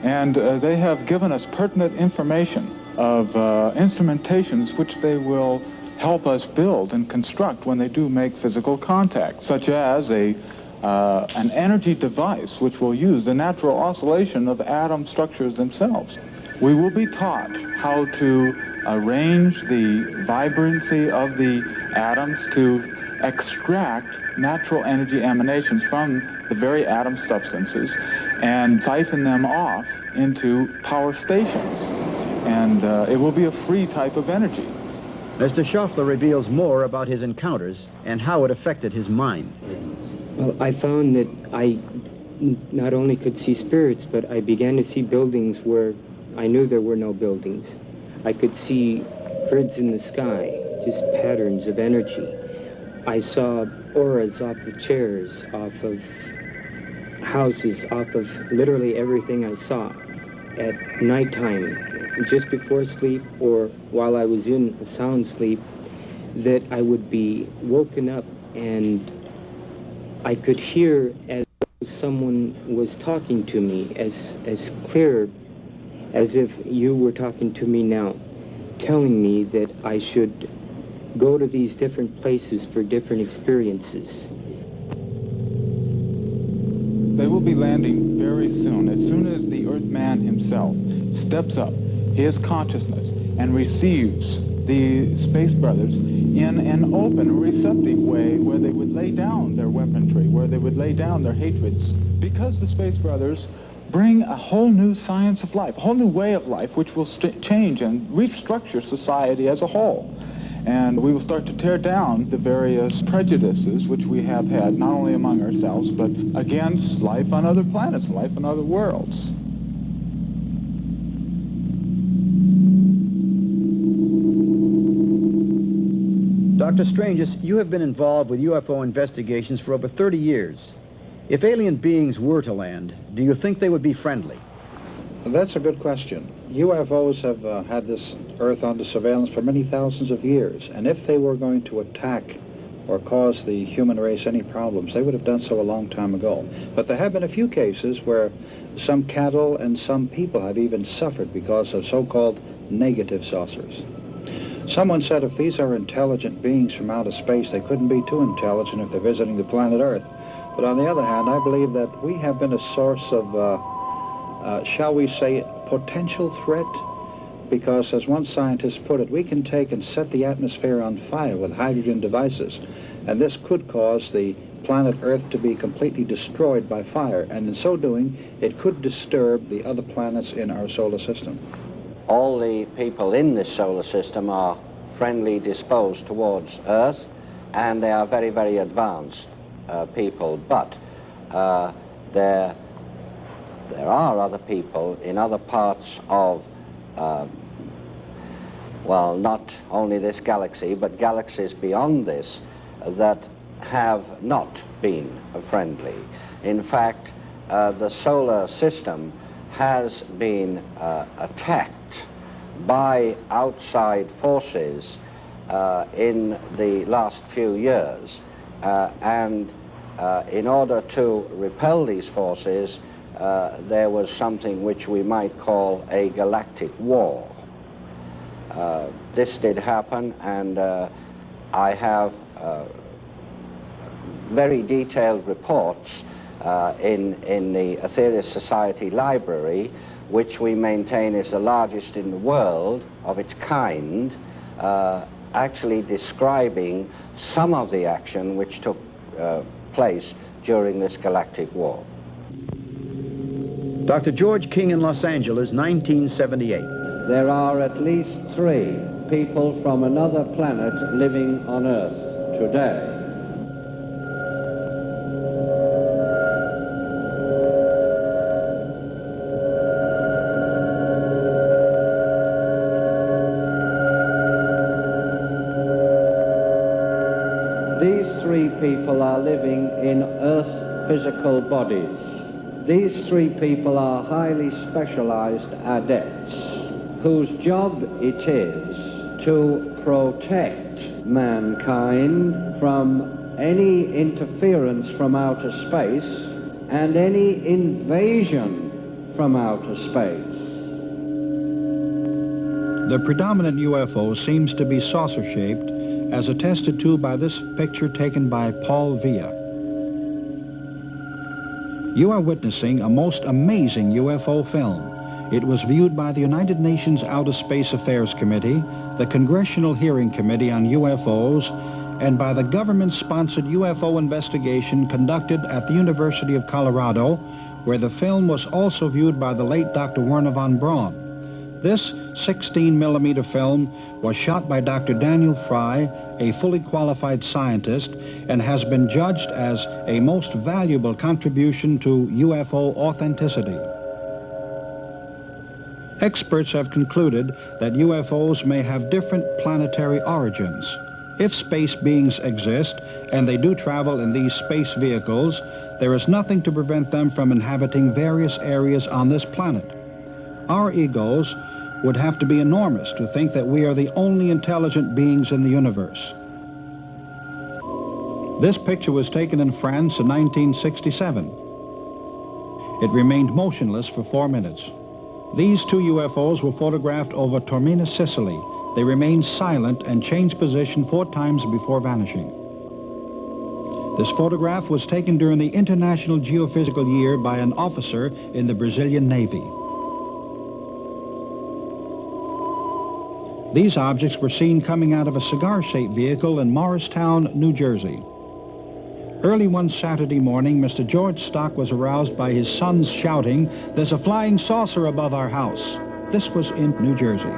and they have given us pertinent information of instrumentations which they will help us build and construct when they do make physical contact, such as an energy device which will use the natural oscillation of atom structures themselves. We will be taught how to arrange the vibrancy of the atoms to extract natural energy emanations from the very atom substances and siphon them off into power stations. And it will be a free type of energy. Mr. Schaffler reveals more about his encounters and how it affected his mind. Well, I found that I not only could see spirits, but I began to see buildings where I knew there were no buildings. I could see grids in the sky, just patterns of energy. I saw auras off of chairs, off of houses, off of literally everything I saw at nighttime, just before sleep or while I was in a sound sleep, that I would be woken up and I could hear as someone was talking to me, as clear as if you were talking to me now, telling me that I should go to these different places for different experiences. They will be landing very soon as the Earthman himself steps up his consciousness and receives the Space Brothers in an open, receptive way where they would lay down their weaponry, where they would lay down their hatreds. Because the Space Brothers bring a whole new science of life, a whole new way of life, which will change and restructure society as a whole. And we will start to tear down the various prejudices which we have had, not only among ourselves, but against life on other planets, life on other worlds. Dr. Stranges, you have been involved with UFO investigations for over 30 years. If alien beings were to land, do you think they would be friendly? That's a good question. UFOs have had this Earth under surveillance for many thousands of years, and if they were going to attack or cause the human race any problems, they would have done so a long time ago. But there have been a few cases where some cattle and some people have even suffered because of so-called negative saucers. Someone said if these are intelligent beings from outer space, they couldn't be too intelligent if they're visiting the planet Earth. But on the other hand, I believe that we have been a source of, shall we say, potential threat, because as one scientist put it, we can take and set the atmosphere on fire with hydrogen devices, and this could cause the planet Earth to be completely destroyed by fire, and in so doing, it could disturb the other planets in our solar system. All the people in this solar system are friendly disposed towards Earth, and they are very, very advanced people, but there are other people in other parts of, well, not only this galaxy, but galaxies beyond this that have not been friendly. In fact, the solar system has been attacked by outside forces in the last few years, and in order to repel these forces, there was something which we might call a galactic war. This did happen, and I have very detailed reports in the Aetherius Society Library, which we maintain is the largest in the world of its kind, actually describing some of the action which took place during this galactic war. Dr. George King in Los Angeles, 1978. There are at least 3 people from another planet living on Earth today. These 3 people are living in Earth's physical bodies. These 3 people are highly specialized adepts whose job it is to protect mankind from any interference from outer space and any invasion from outer space. The predominant UFO seems to be saucer-shaped, as attested to by this picture taken by Paul Villa. You are witnessing a most amazing UFO film. It was viewed by the United Nations Outer Space Affairs Committee, the Congressional Hearing Committee on UFOs, and by the government-sponsored UFO investigation conducted at the University of Colorado, where the film was also viewed by the late Dr. Werner von Braun. This 16-millimeter film was shot by Dr. Daniel Fry, a fully qualified scientist, and has been judged as a most valuable contribution to UFO authenticity. Experts have concluded that UFOs may have different planetary origins. If space beings exist, and they do travel in these space vehicles, there is nothing to prevent them from inhabiting various areas on this planet. Our egos would have to be enormous to think that we are the only intelligent beings in the universe. This picture was taken in France in 1967. It remained motionless for 4 minutes. These 2 UFOs were photographed over Taormina, Sicily. They remained silent and changed position 4 times before vanishing. This photograph was taken during the International Geophysical Year by an officer in the Brazilian Navy. These objects were seen coming out of a cigar-shaped vehicle in Morristown, New Jersey. Early one Saturday morning, Mr. George Stock was aroused by his sons shouting, "There's a flying saucer above our house." This was in New Jersey.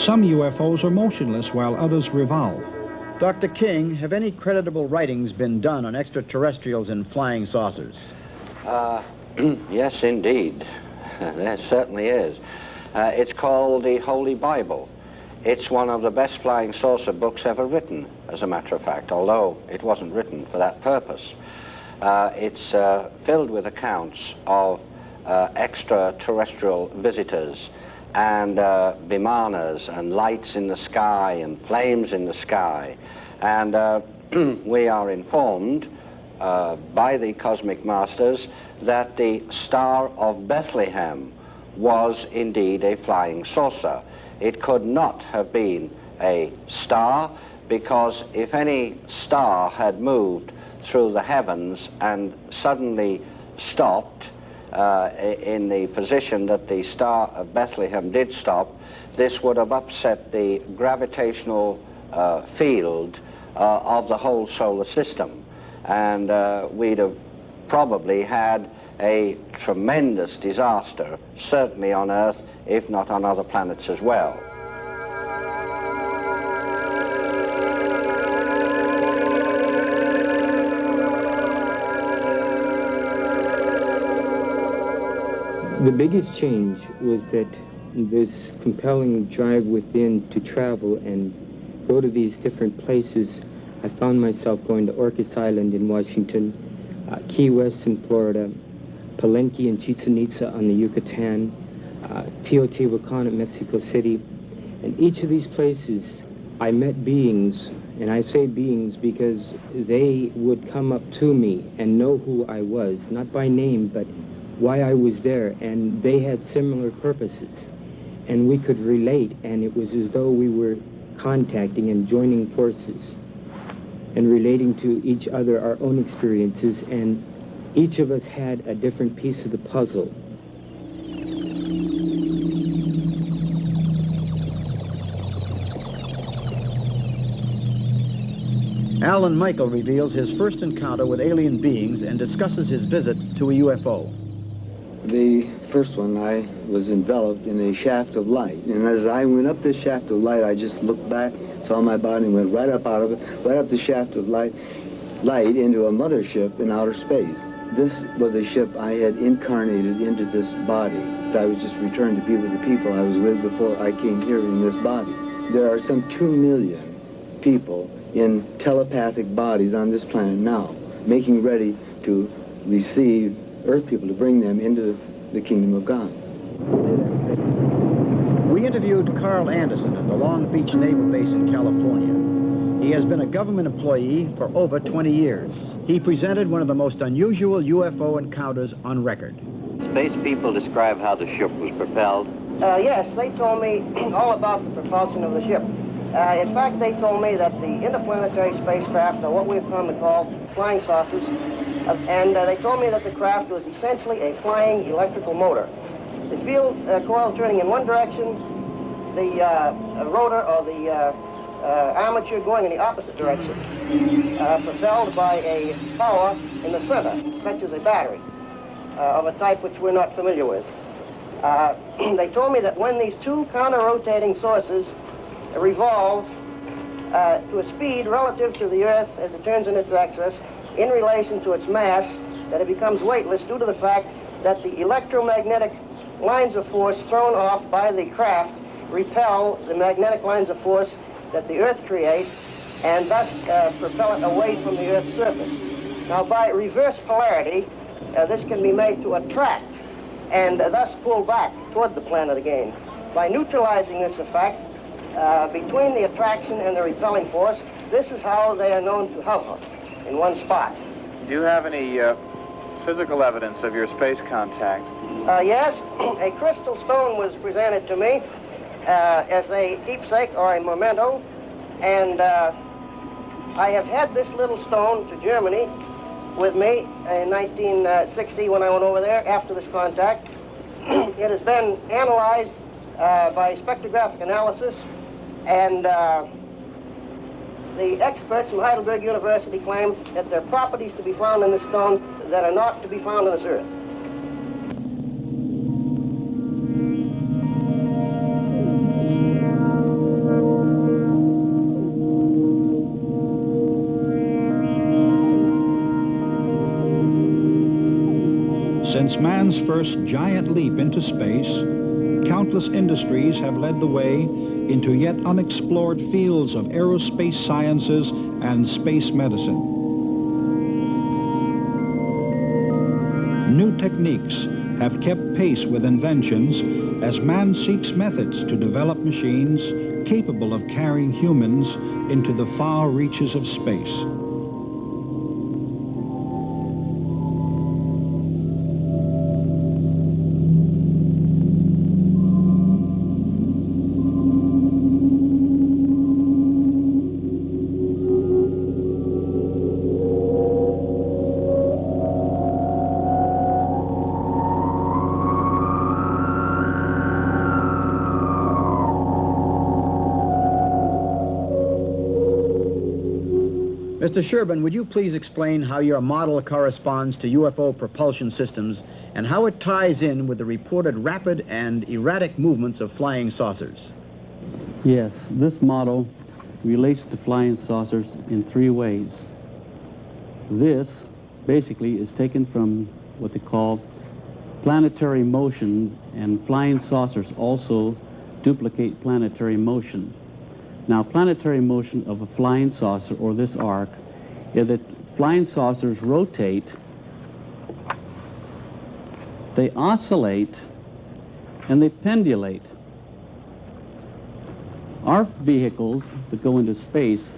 Some UFOs are motionless while others revolve. Dr. King, have any creditable writings been done on extraterrestrials and flying saucers? Yes, indeed. There certainly is. It's called the Holy Bible. It's one of the best flying saucer books ever written, as a matter of fact, although it wasn't written for that purpose. It's filled with accounts of extraterrestrial visitors and vimanas and lights in the sky and flames in the sky. And we are informed by the cosmic masters that the Star of Bethlehem was indeed a flying saucer. It could not have been a star, because if any star had moved through the heavens and suddenly stopped in the position that the Star of Bethlehem did stop, this would have upset the gravitational field of the whole solar system. And we'd have probably had a tremendous disaster, certainly on Earth, if not on other planets as well. The biggest change was that this compelling drive within to travel and go to these different places. I found myself going to Orcas Island in Washington, Key West in Florida, Palenque and Chichen Itza on the Yucatan, Teotihuacan at Mexico City. And each of these places I met beings, and I say beings because they would come up to me and know who I was, not by name, but why I was there, and they had similar purposes. And we could relate, and it was as though we were contacting and joining forces and relating to each other our own experiences, and each of us had a different piece of the puzzle. Alan Michael reveals his first encounter with alien beings and discusses his visit to a UFO. The first one, I was enveloped in a shaft of light. And as I went up this shaft of light, I just looked back, saw my body, and went right up out of it, right up the shaft of light into a mothership in outer space. This was a ship I had incarnated into this body. So I was just returned to be with the people I was with before I came here in this body. There are some 2 million people in telepathic bodies on this planet now, making ready to receive Earth people, to bring them into the kingdom of God. We interviewed Carl Anderson at the Long Beach Naval Base in California. He has been a government employee for over 20 years. He presented one of the most unusual UFO encounters on record. Space people describe how the ship was propelled. Yes, they told me all about the propulsion of the ship. In fact, they told me that the interplanetary spacecraft are what we've come to call flying saucers, and they told me that the craft was essentially a flying electrical motor. The field coil turning in one direction, the rotor or the armature going in the opposite direction, propelled by a power in the center, such as a battery, of a type which we're not familiar with. They told me that when these two counter-rotating sources revolve to a speed relative to the Earth as it turns in its axis, in relation to its mass, that it becomes weightless due to the fact that the electromagnetic lines of force thrown off by the craft repel the magnetic lines of force that the Earth creates, and thus propel it away from the Earth's surface. Now, by reverse polarity, this can be made to attract and thus pull back toward the planet again. By neutralizing this effect between the attraction and the repelling force, this is how they are known to hover in one spot. Do you have any physical evidence of your space contact? Yes, a crystal stone was presented to me as a keepsake or a memento, and I have had this little stone to Germany with me in 1960 when I went over there after this contact. It has been analyzed by spectrographic analysis, and the experts from Heidelberg University claim that there are properties to be found in this stone that are not to be found on this earth. Since man's first giant leap into space, countless industries have led the way into yet unexplored fields of aerospace sciences and space medicine. New techniques have kept pace with inventions as man seeks methods to develop machines capable of carrying humans into the far reaches of space. Mr. Sherbin, would you please explain how your model corresponds to UFO propulsion systems and how it ties in with the reported rapid and erratic movements of flying saucers? Yes, this model relates to flying saucers in three ways. This basically is taken from what they call planetary motion, and flying saucers also duplicate planetary motion. Now, planetary motion of a flying saucer, or this arc, is that flying saucers rotate, they oscillate, and they pendulate. Our vehicles that go into space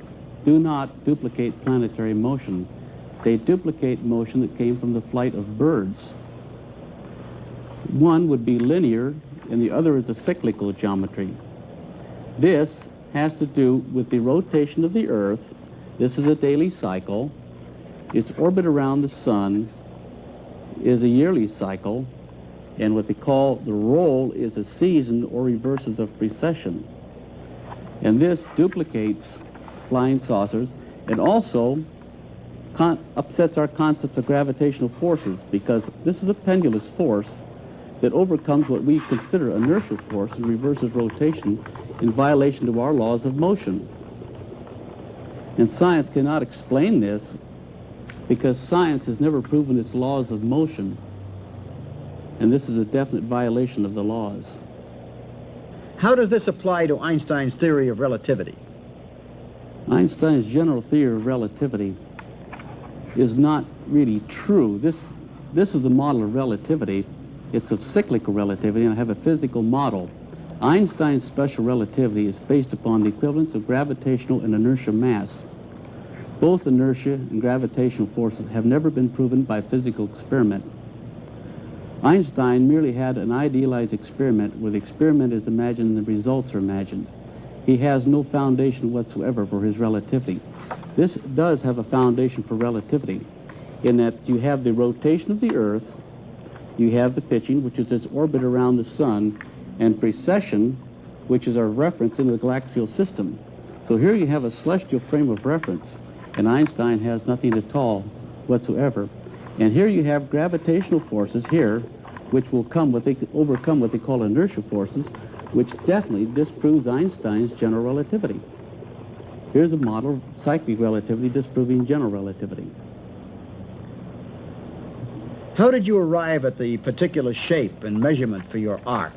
do not duplicate planetary motion. They duplicate motion that came from the flight of birds. One would be linear, and the other is a cyclical geometry. This has to do with the rotation of the Earth. This is a daily cycle. Its orbit around the sun is a yearly cycle, and what they call the roll is a season or reverses of precession. And this duplicates flying saucers and also upsets our concepts of gravitational forces, because this is a pendulous force that overcomes what we consider inertial force and reverses rotation in violation of our laws of motion. And science cannot explain this because science has never proven its laws of motion, and this is a definite violation of the laws. How does this apply to Einstein's theory of relativity? Einstein's general theory of relativity is not really true. This is the model of relativity. It's of cyclical relativity, and I have a physical model. Einstein's special relativity is based upon the equivalence of gravitational and inertial mass. Both inertia and gravitational forces have never been proven by physical experiment. Einstein merely had an idealized experiment where the experiment is imagined and the results are imagined. He has no foundation whatsoever for his relativity. This does have a foundation for relativity in that you have the rotation of the Earth, you have the pitching, which is its orbit around the sun, and precession, which is our reference in the galactical system. So here you have a celestial frame of reference, and Einstein has nothing at all whatsoever. And here you have gravitational forces here, which will overcome what they call inertial forces, which definitely disproves Einstein's general relativity. Here's a model of cyclic relativity disproving general relativity. How did you arrive at the particular shape and measurement for your arc?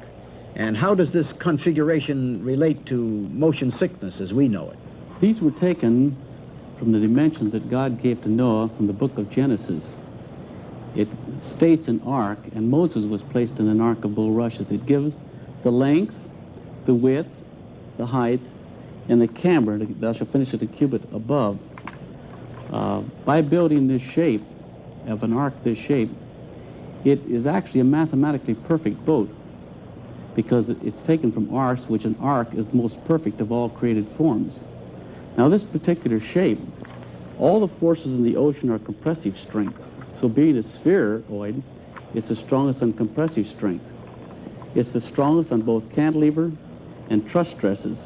And how does this configuration relate to motion sickness as we know it? These were taken from the dimensions that God gave to Noah from the book of Genesis. It states an arc, and Moses was placed in an ark of bulrushes. It gives the length, the width, the height, and the camber. Thou shalt finish at the cubit above. By building this shape of an arc, this shape, it is actually a mathematically perfect boat, because it's taken from arcs, which an arc is the most perfect of all created forms. Now, this particular shape, all the forces in the ocean are compressive strength. So being a spheroid, it's the strongest on compressive strength. It's the strongest on both cantilever and truss stresses.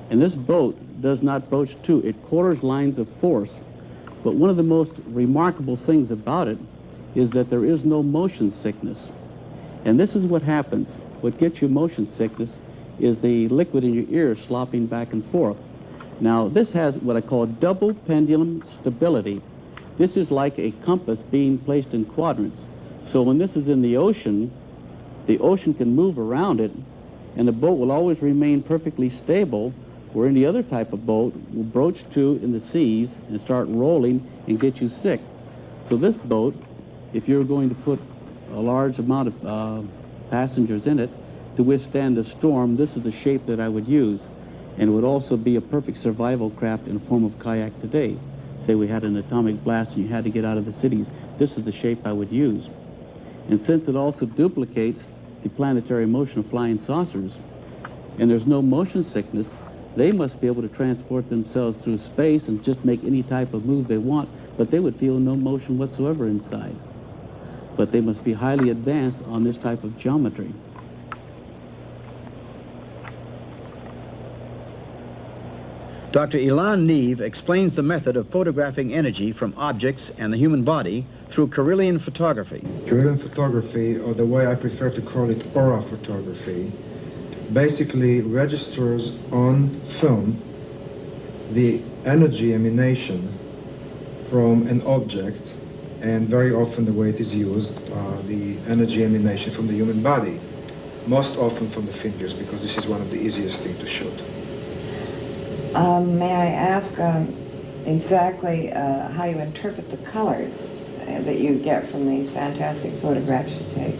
And this boat does not broach to. It quarters lines of force. But one of the most remarkable things about it is that there is no motion sickness. And this is what happens. What gets you motion sickness is the liquid in your ear slopping back and forth. Now, this has what I call double pendulum stability. This is like a compass being placed in quadrants. So when this is in the ocean can move around it, and the boat will always remain perfectly stable, where any other type of boat will broach to in the seas and start rolling and get you sick. So this boat, if you're going to put a large amount of passengers in it to withstand the storm, this is the shape that I would use. And it would also be a perfect survival craft in the form of kayak today. Say we had an atomic blast and you had to get out of the cities, this is the shape I would use. And since it also duplicates the planetary motion of flying saucers, and there's no motion sickness, they must be able to transport themselves through space and just make any type of move they want, but they would feel no motion whatsoever inside. But they must be highly advanced on this type of geometry. Dr. Ilan Neve explains the method of photographing energy from objects and the human body through Carillion photography. Carillion photography, or the way I prefer to call it aura photography, basically registers on film the energy emanation from an object, and very often the way it is used, the energy emanation from the human body, most often from the fingers, because this is one of the easiest things to shoot. May I ask exactly how you interpret the colors that you get from these fantastic photographs you take?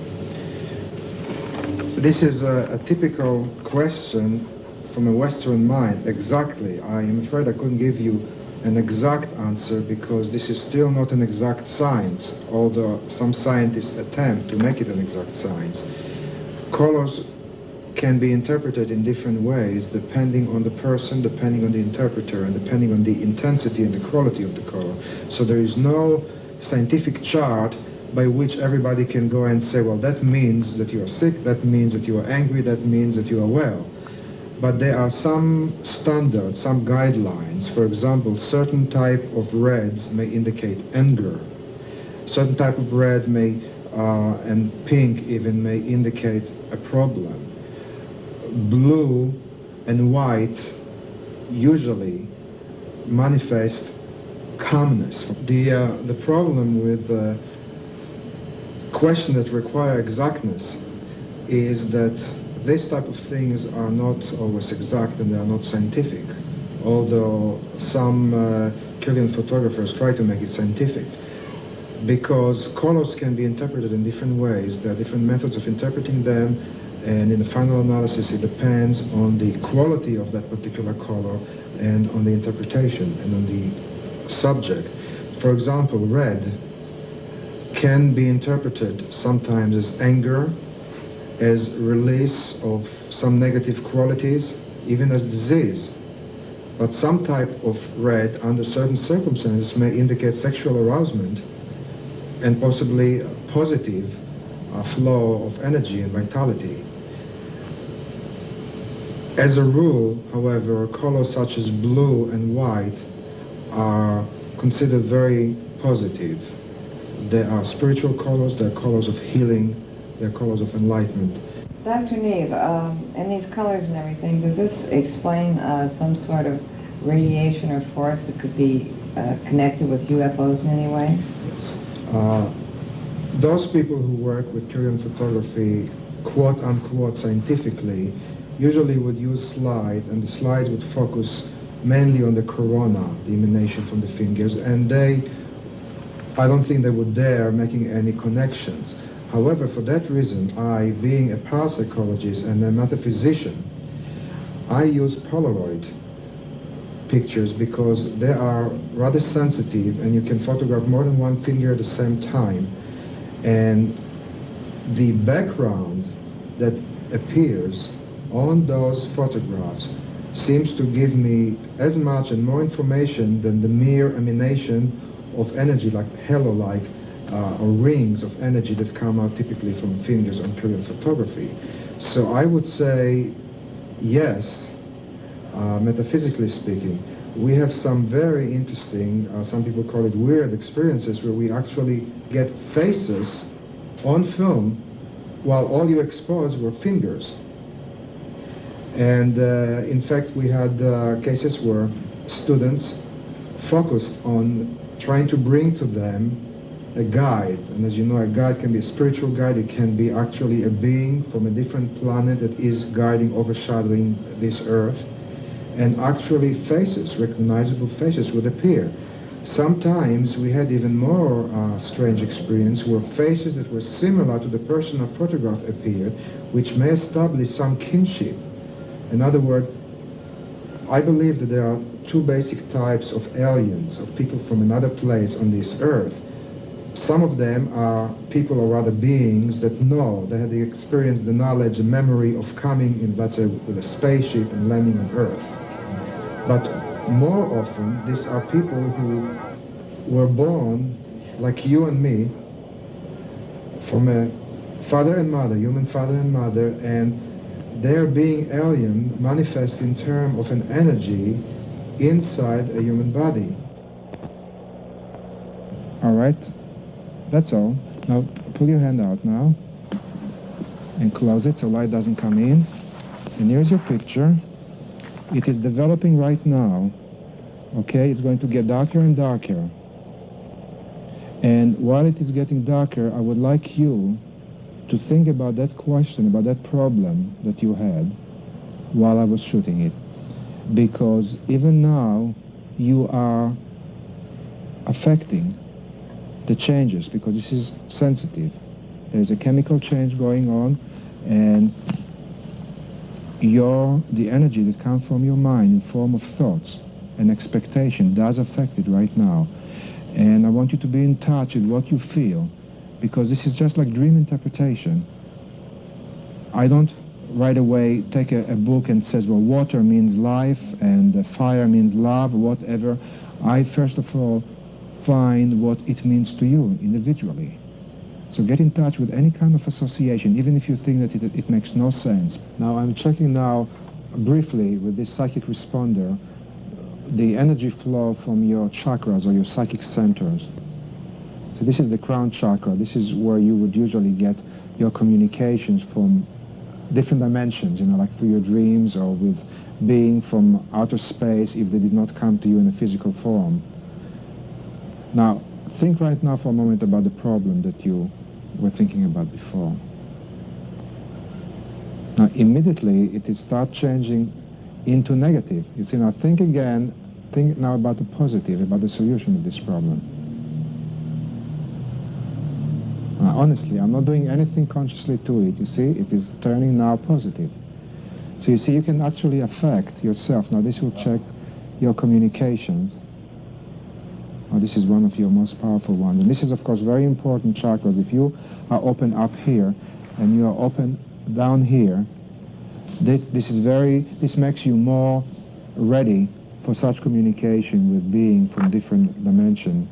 This is a typical question from a Western mind. Exactly. I am afraid I couldn't give you an exact answer because this is still not an exact science, although some scientists attempt to make it an exact science. Colors can be interpreted in different ways depending on the person, depending on the interpreter, and depending on the intensity and the quality of the color. So there is no scientific chart by which everybody can go and say, well, that means that you are sick, that means that you are angry, that means that you are well. But there are some standards, some guidelines. For example, certain type of reds may indicate anger. Certain type of red may, and pink even, may indicate a problem. Blue and white usually manifest calmness. The problem with questions that require exactness is that this type of things are not always exact and they are not scientific, although some Carillion photographers try to make it scientific, because colors can be interpreted in different ways. There are different methods of interpreting them, and in the final analysis it depends on the quality of that particular color and on the interpretation and on the subject. For example, red can be interpreted sometimes as anger, as release of some negative qualities, even as disease. But some type of red, under certain circumstances, may indicate sexual arousement and possibly a positive flow of energy and vitality. As a rule, however, colors such as blue and white are considered very positive. They are spiritual colors, they're colors of healing, they're colors of enlightenment. Dr. Neve, in these colors and everything, does this explain some sort of radiation or force that could be connected with UFOs in any way? Yes. Those people who work with Carillion photography, quote-unquote scientifically, usually would use slides, and the slides would focus mainly on the corona, the emanation from the fingers, and I don't think they would dare making any connections. However, for that reason, I, being a parapsychologist and a metaphysician, I use Polaroid pictures because they are rather sensitive and you can photograph more than one finger at the same time. And the background that appears on those photographs seems to give me as much and more information than the mere emanation of energy, like halo-like or rings of energy that come out typically from fingers on period photography. So I would say yes, metaphysically speaking. We have some very interesting, some people call it weird experiences, where we actually get faces on film while all you exposed were fingers. And in fact, we had cases where students focused on trying to bring to them a guide. And as you know, a guide can be a spiritual guide. It can be actually a being from a different planet that is guiding, overshadowing this earth. And actually faces, recognizable faces, would appear. Sometimes we had even more strange experience where faces that were similar to the person of photograph appeared, which may establish some kinship. In other words, I believe that there are two basic types of aliens, of people from another place on this earth. Some of them are people or rather beings that know, they had the experience, the knowledge, the memory of coming in, let's say, with a spaceship and landing on Earth. But more often, these are people who were born, like you and me, from a father and mother, human father and mother, and their being alien manifests in terms of an energy inside a human body. All right, that's all. Now pull your hand out now and close it so light doesn't come in. And here's your picture. It is developing right now. Okay, it's going to get darker and darker. And while it is getting darker, I would like you to think about that question, about that problem that you had while I was shooting it. Because even now, you are affecting the changes, because this is sensitive. There's a chemical change going on, and the energy that comes from your mind in form of thoughts and expectation does affect it right now. And I want you to be in touch with what you feel, because this is just like dream interpretation. I don't right away take a book and says, well, water means life and fire means love, whatever. I first of all find what it means to you individually. So get in touch with any kind of association, even if you think that it makes no sense. Now I'm checking now briefly with this psychic responder the energy flow from your chakras or your psychic centers. So this is the crown chakra. This is where you would usually get your communications from different dimensions, you know, like through your dreams or with being from outer space if they did not come to you in a physical form. Now, think right now for a moment about the problem that you were thinking about before. Now, immediately, it will start changing into negative. You see, now think again, think now about the positive, about the solution of this problem. Now, honestly, I'm not doing anything consciously to it. You see, it is turning now positive. So you see, you can actually affect yourself. Now, this will check your communications. Now, this is one of your most powerful ones. And this is, of course, very important chakras. If you are open up here and you are open down here, this makes you more ready for such communication with being from different dimensions.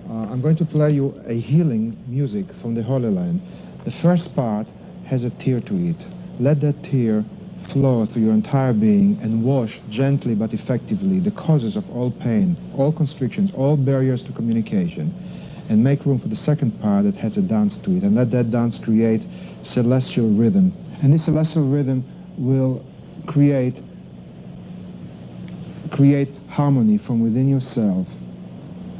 I'm going to play you a healing music from the Holy Land. The first part has a tear to it. Let that tear flow through your entire being and wash gently but effectively the causes of all pain, all constrictions, all barriers to communication, and make room for the second part that has a dance to it, and let that dance create celestial rhythm. And this celestial rhythm will create harmony from within yourself.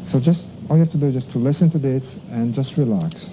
So just all you have to do is just to listen to this and just relax.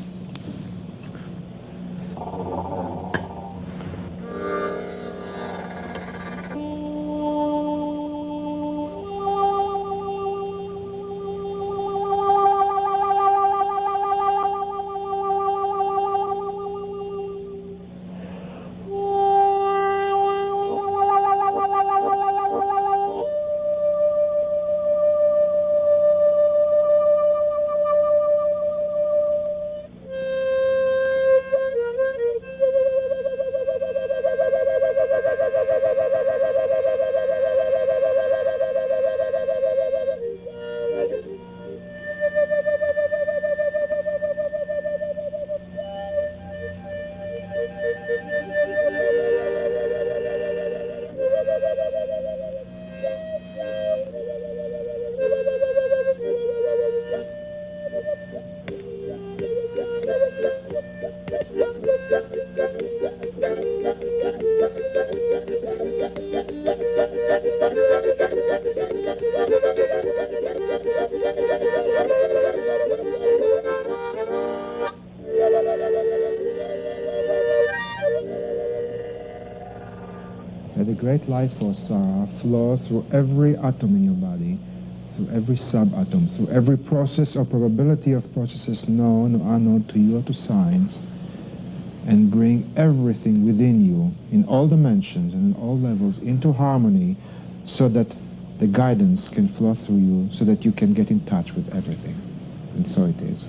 great light forces are flow through every atom in your body, through every subatom, through every process or probability of processes known or unknown to you or to science, and bring everything within you, in all dimensions and in all levels, into harmony, so that the guidance can flow through you, so that you can get in touch with everything. And so it is.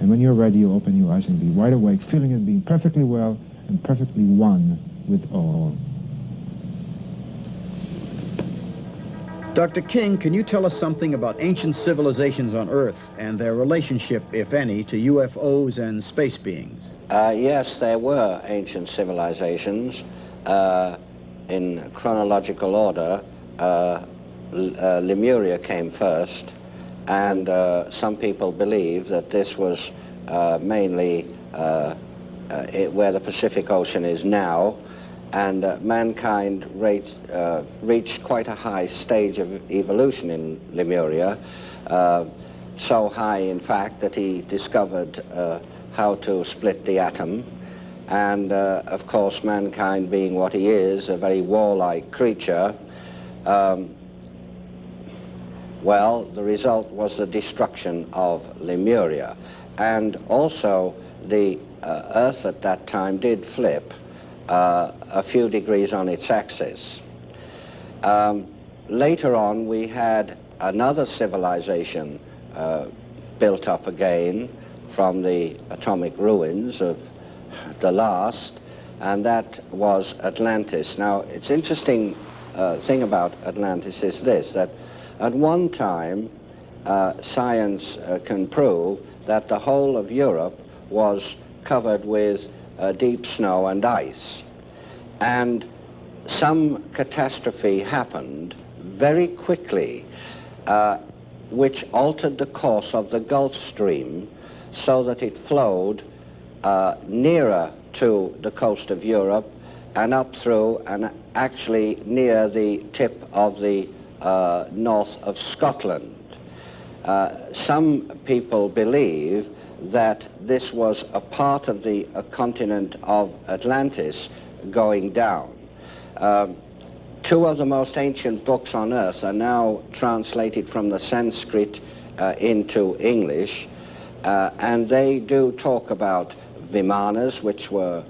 And when you're ready, you open your eyes and be wide awake, feeling it being perfectly well and perfectly one with all. Dr. King, can you tell us something about ancient civilizations on Earth and their relationship, if any, to UFOs and space beings? Yes, there were ancient civilizations. In chronological order, Lemuria came first, and some people believe that this was mainly where the Pacific Ocean is now, and mankind reached quite a high stage of evolution in Lemuria, so high, in fact, that he discovered how to split the atom. And of course, mankind being what he is, a very warlike creature, well, the result was the destruction of Lemuria. And also, the Earth at that time did flip a few degrees on its axis. Later on, we had another civilization built up again from the atomic ruins of the last, and that was Atlantis. Now, it's interesting thing about Atlantis is this, that at one time, science can prove that the whole of Europe was covered with deep snow and ice. And some catastrophe happened very quickly, which altered the course of the Gulf Stream so that it flowed nearer to the coast of Europe and up through and actually near the tip of the north of Scotland. Some people believe that this was a part of the continent of Atlantis going down. Two of the most ancient books on Earth are now translated from the Sanskrit into English, and they do talk about Vimanas, which were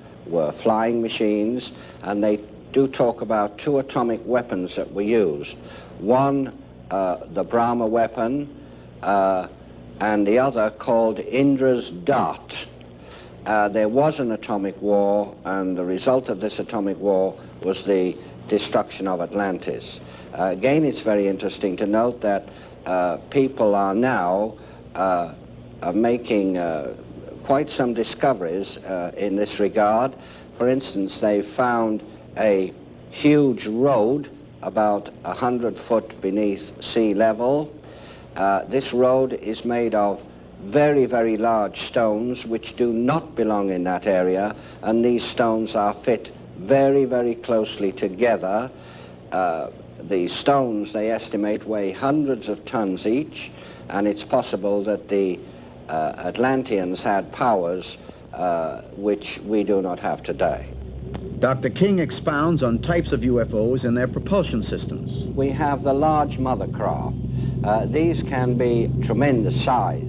flying machines, and they do talk about two atomic weapons that were used. One, the Brahma weapon, and the other called Indra's dart. There was an atomic war, and the result of this atomic war was the destruction of Atlantis. Again, it's very interesting to note that people are now making quite some discoveries in this regard. For instance, they found a huge road about 100 foot beneath sea level. This road is made of very, very large stones which do not belong in that area, and these stones are fit very, very closely together. The stones, they estimate, weigh hundreds of tons each, and it's possible that the Atlanteans had powers which we do not have today. Dr. King expounds on types of UFOs and their propulsion systems. We have the large mother craft. These can be tremendous size.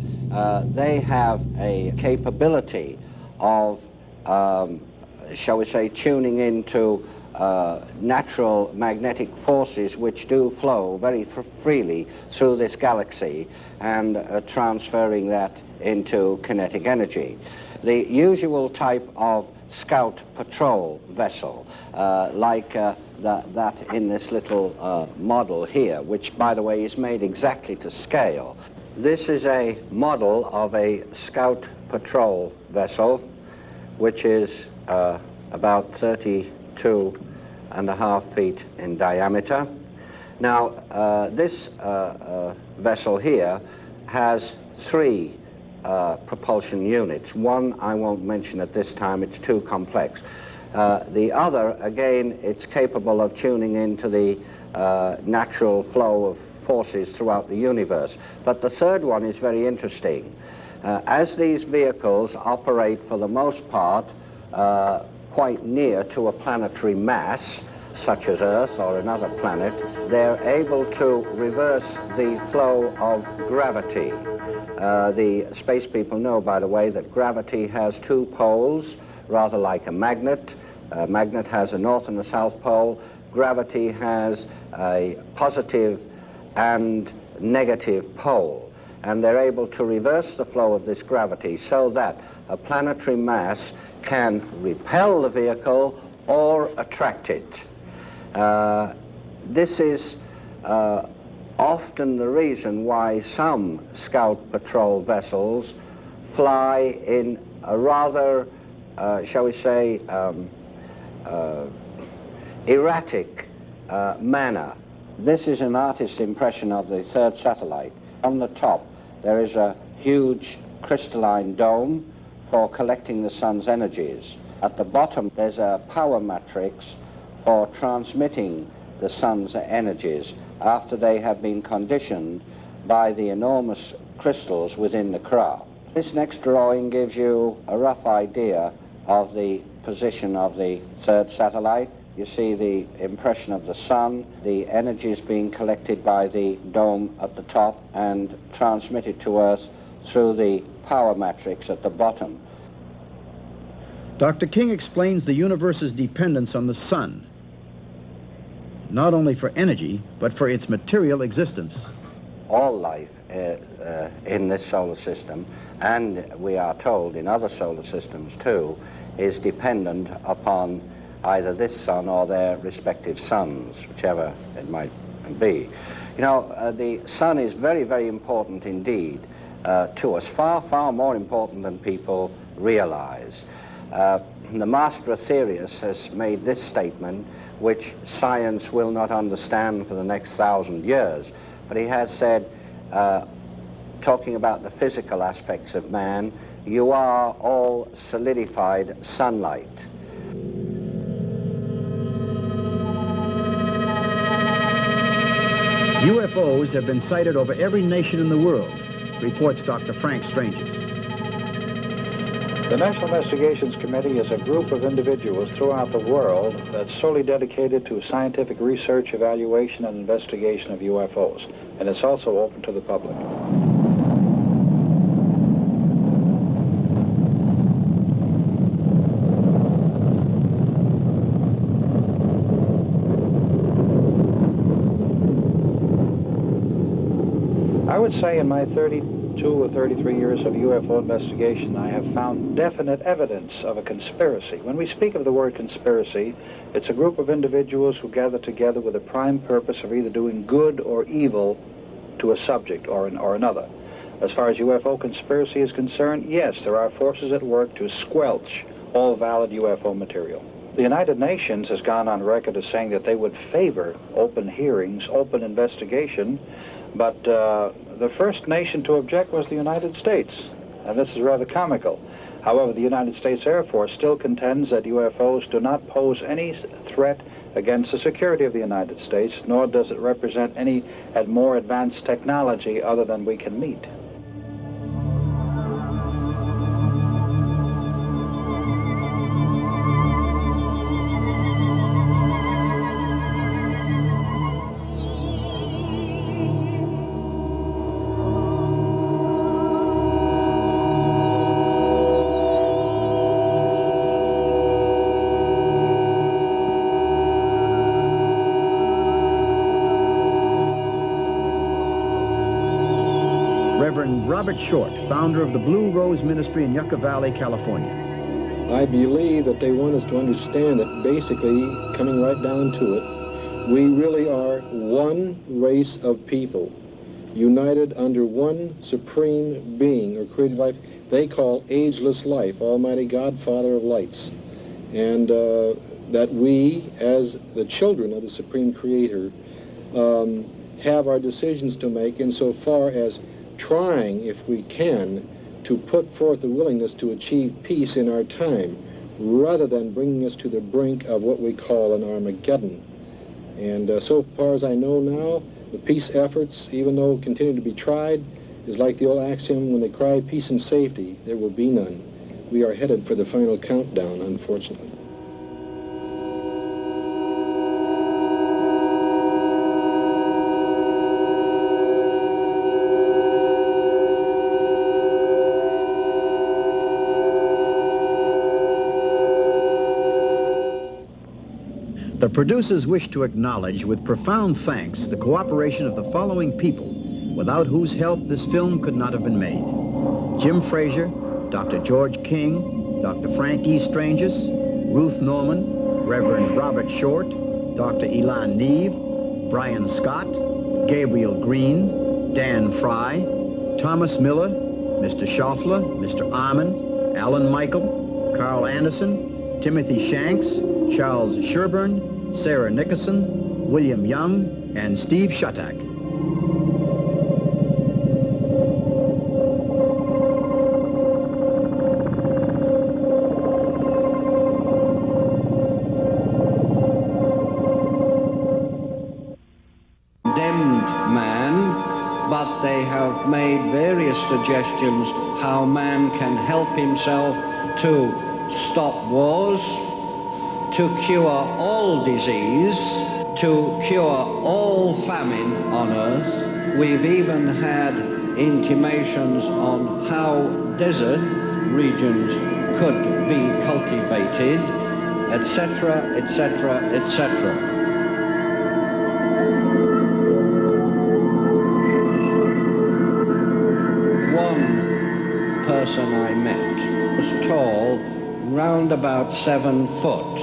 They have a capability of, shall we say, tuning into natural magnetic forces which do flow very freely through this galaxy and transferring that into kinetic energy. The usual type of scout patrol vessel, like that in this little model here, which, by the way, is made exactly to scale. This is a model of a scout patrol vessel, which is about 32.5 feet in diameter. Now, this vessel here has three propulsion units. One I won't mention at this time, it's too complex. The other, again, it's capable of tuning into the natural flow of forces throughout the universe. But the third one is very interesting. As these vehicles operate for the most part quite near to a planetary mass, such as Earth or another planet, they're able to reverse the flow of gravity. The space people know, by the way, that gravity has two poles, rather like a magnet. A magnet has a north and a south pole. Gravity has a positive and negative pole, and they're able to reverse the flow of this gravity so that a planetary mass can repel the vehicle or attract it. This is often the reason why some scout patrol vessels fly in a rather, shall we say, erratic manner. This is an artist's impression of the third satellite. On the top, there is a huge crystalline dome for collecting the sun's energies. At the bottom, there's a power matrix for transmitting the sun's energies after they have been conditioned by the enormous crystals within the craft. This next drawing gives you a rough idea of the position of the third satellite. You see the impression of the sun, the energy is being collected by the dome at the top and transmitted to Earth through the power matrix at the bottom. Dr. King explains the universe's dependence on the sun, not only for energy, but for its material existence. All life in this solar system, and we are told in other solar systems too, is dependent upon either this sun or their respective suns, whichever it might be. You know, the sun is very, very important indeed to us, far, far more important than people realize. The master Aetherius has made this statement, which science will not understand for the next 1,000 years, but he has said, talking about the physical aspects of man, you are all solidified sunlight. UFOs have been sighted over every nation in the world, reports Dr. Frank Stranges. The National Investigations Committee is a group of individuals throughout the world that's solely dedicated to scientific research, evaluation, and investigation of UFOs, and it's also open to the public. I would say in my 32 or 33 years of UFO investigation, I have found definite evidence of a conspiracy. When we speak of the word conspiracy, it's a group of individuals who gather together with a prime purpose of either doing good or evil to a subject or another. As far as UFO conspiracy is concerned, yes, there are forces at work to squelch all valid UFO material. The United Nations has gone on record as saying that they would favor open hearings, open investigation, but the first nation to object was the United States, and this is rather comical. However, the United States Air Force still contends that UFOs do not pose any threat against the security of the United States, nor does it represent any more advanced technology other than we can meet. Robert Short, founder of the Blue Rose Ministry in Yucca Valley, California. I believe that they want us to understand that basically, coming right down to it, we really are one race of people, united under one supreme being or created life they call ageless life, Almighty God, Father of lights. And that we, as the children of the Supreme Creator, have our decisions to make insofar as trying, if we can, to put forth the willingness to achieve peace in our time, rather than bringing us to the brink of what we call an Armageddon. And so far as I know now, the peace efforts, even though continue to be tried, is like the old axiom, when they cry peace and safety, there will be none. We are headed for the final countdown, unfortunately. The producers wish to acknowledge with profound thanks the cooperation of the following people, without whose help this film could not have been made. Jim Frazier, Dr. George King, Dr. Frank E. Stranges, Ruth Norman, Reverend Robert Short, Dr. Elon Neve, Brian Scott, Gabriel Green, Dan Fry, Thomas Miller, Mr. Schaufler, Mr. Armin, Alan Michael, Carl Anderson, Timothy Shanks, Charles Sherburne, Sarah Nickerson, William Young, and Steve Shutak. But they have made various suggestions how man can help himself to stop wars, to cure all disease, to cure all famine on earth. We've even had intimations on how desert regions could be cultivated, etc., etc., etc. Person I met was tall, round about 7 foot.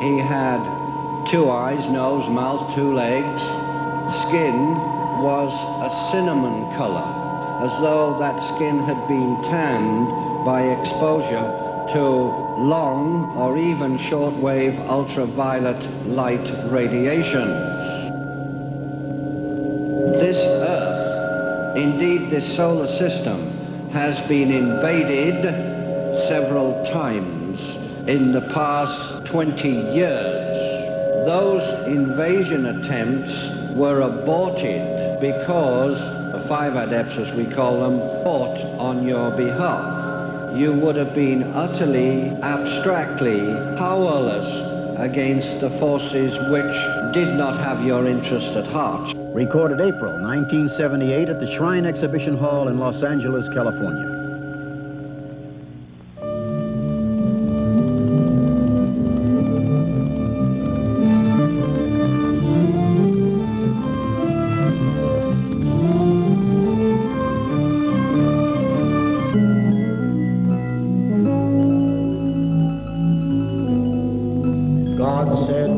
He had 2 eyes, nose, mouth, 2 legs. Skin was a cinnamon color, as though that skin had been tanned by exposure to long or even shortwave ultraviolet light radiation. This Earth, indeed this solar system, has been invaded several times in the past 20 years. Those invasion attempts were aborted because the 5 adepts, as we call them, fought on your behalf. You would have been utterly, abstractly powerless against the forces which did not have your interest at heart. Recorded April 1978 at the Shrine Exhibition Hall in Los Angeles, California. God said,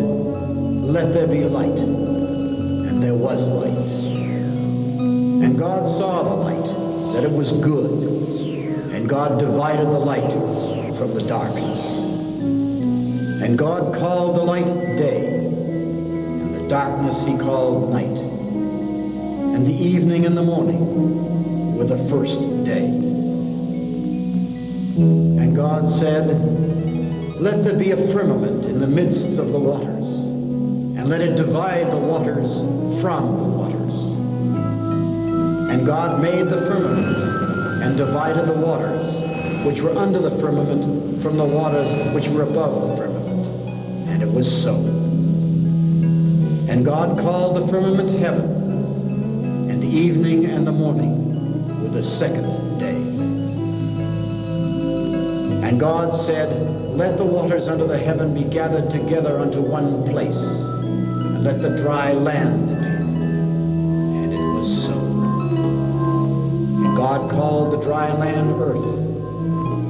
"Let there be light." And there was light. And God saw the light, that it was good. And God divided the light from the darkness. And God called the light day, and the darkness he called night. And the evening and the morning were the first day. And God said, "Let there be a firmament in the midst of the waters, and let it divide the waters from the waters." And God made the firmament and divided the waters which were under the firmament from the waters which were above the firmament. And it was so. And God called the firmament heaven, and the evening and the morning were the second day. And God said, "Let the waters under the heaven be gathered together unto one place, and let the dry land be." And it was so. And God called the dry land earth,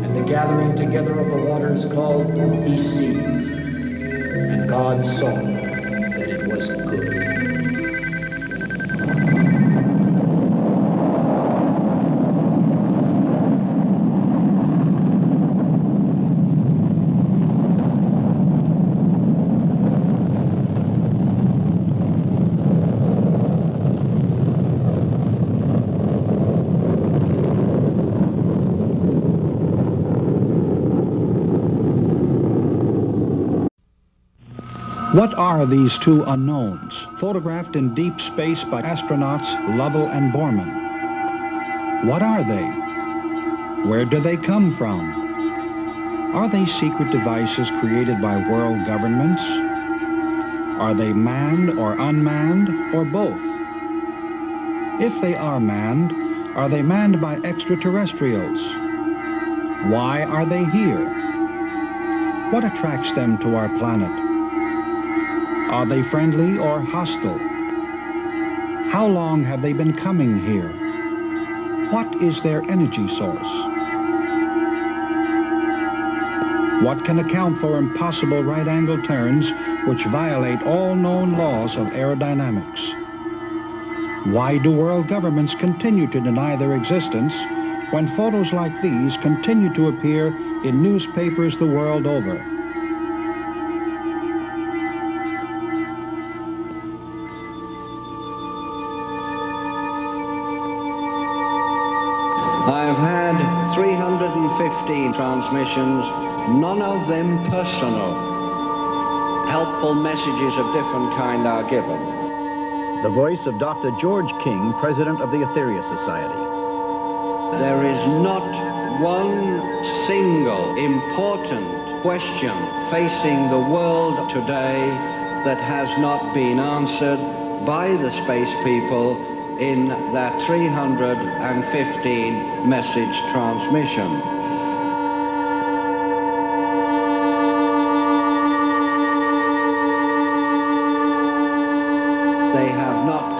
and the gathering together of the waters called he seas. And God saw that it was good. What are these 2 unknowns, photographed in deep space by astronauts Lovell and Borman? What are they? Where do they come from? Are they secret devices created by world governments? Are they manned or unmanned, or both? If they are they manned by extraterrestrials? Why are they here? What attracts them to our planet? Are they friendly or hostile? How long have they been coming here? What is their energy source? What can account for impossible right-angle turns which violate all known laws of aerodynamics? Why do world governments continue to deny their existence when photos like these continue to appear in newspapers the world over? I've had 315 transmissions, none of them personal. Helpful messages of different kind are given. The voice of Dr. George King, president of the Etheria Society. There is not one single important question facing the world today that has not been answered by the space people in that 315 message transmission. They have not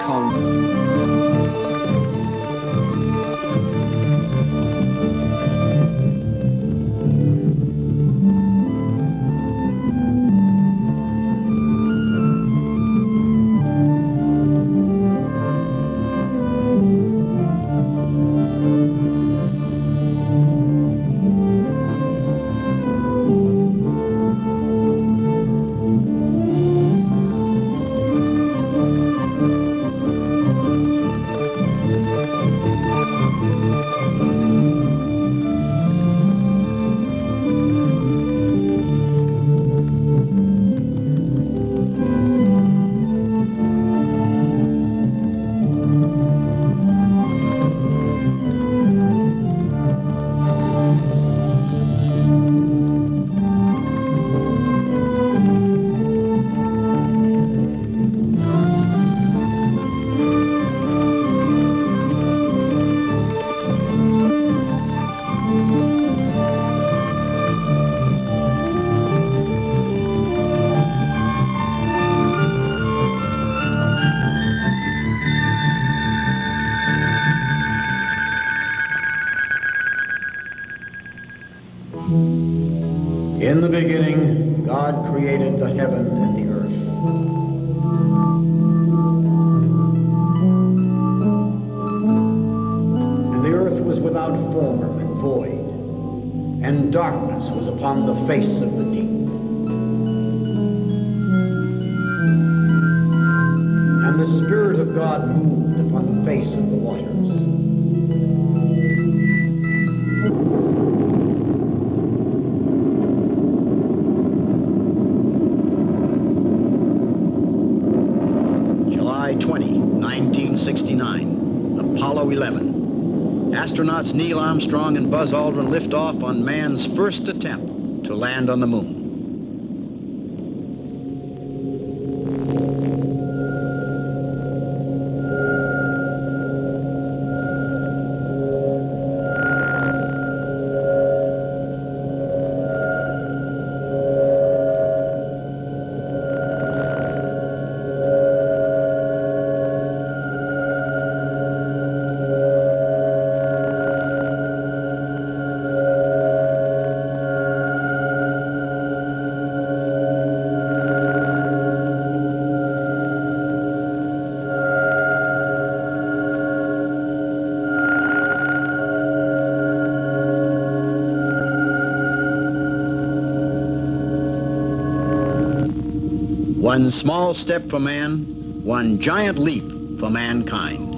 In the beginning, God created the heaven and the earth. And the earth was without form and void, and darkness was upon the face of the deep. And the Spirit of God moved upon the face of the waters. July 20, 1969, Apollo 11. Astronauts Neil Armstrong and Buzz Aldrin lift off on man's first attempt to land on the moon. One small step for man, one giant leap for mankind.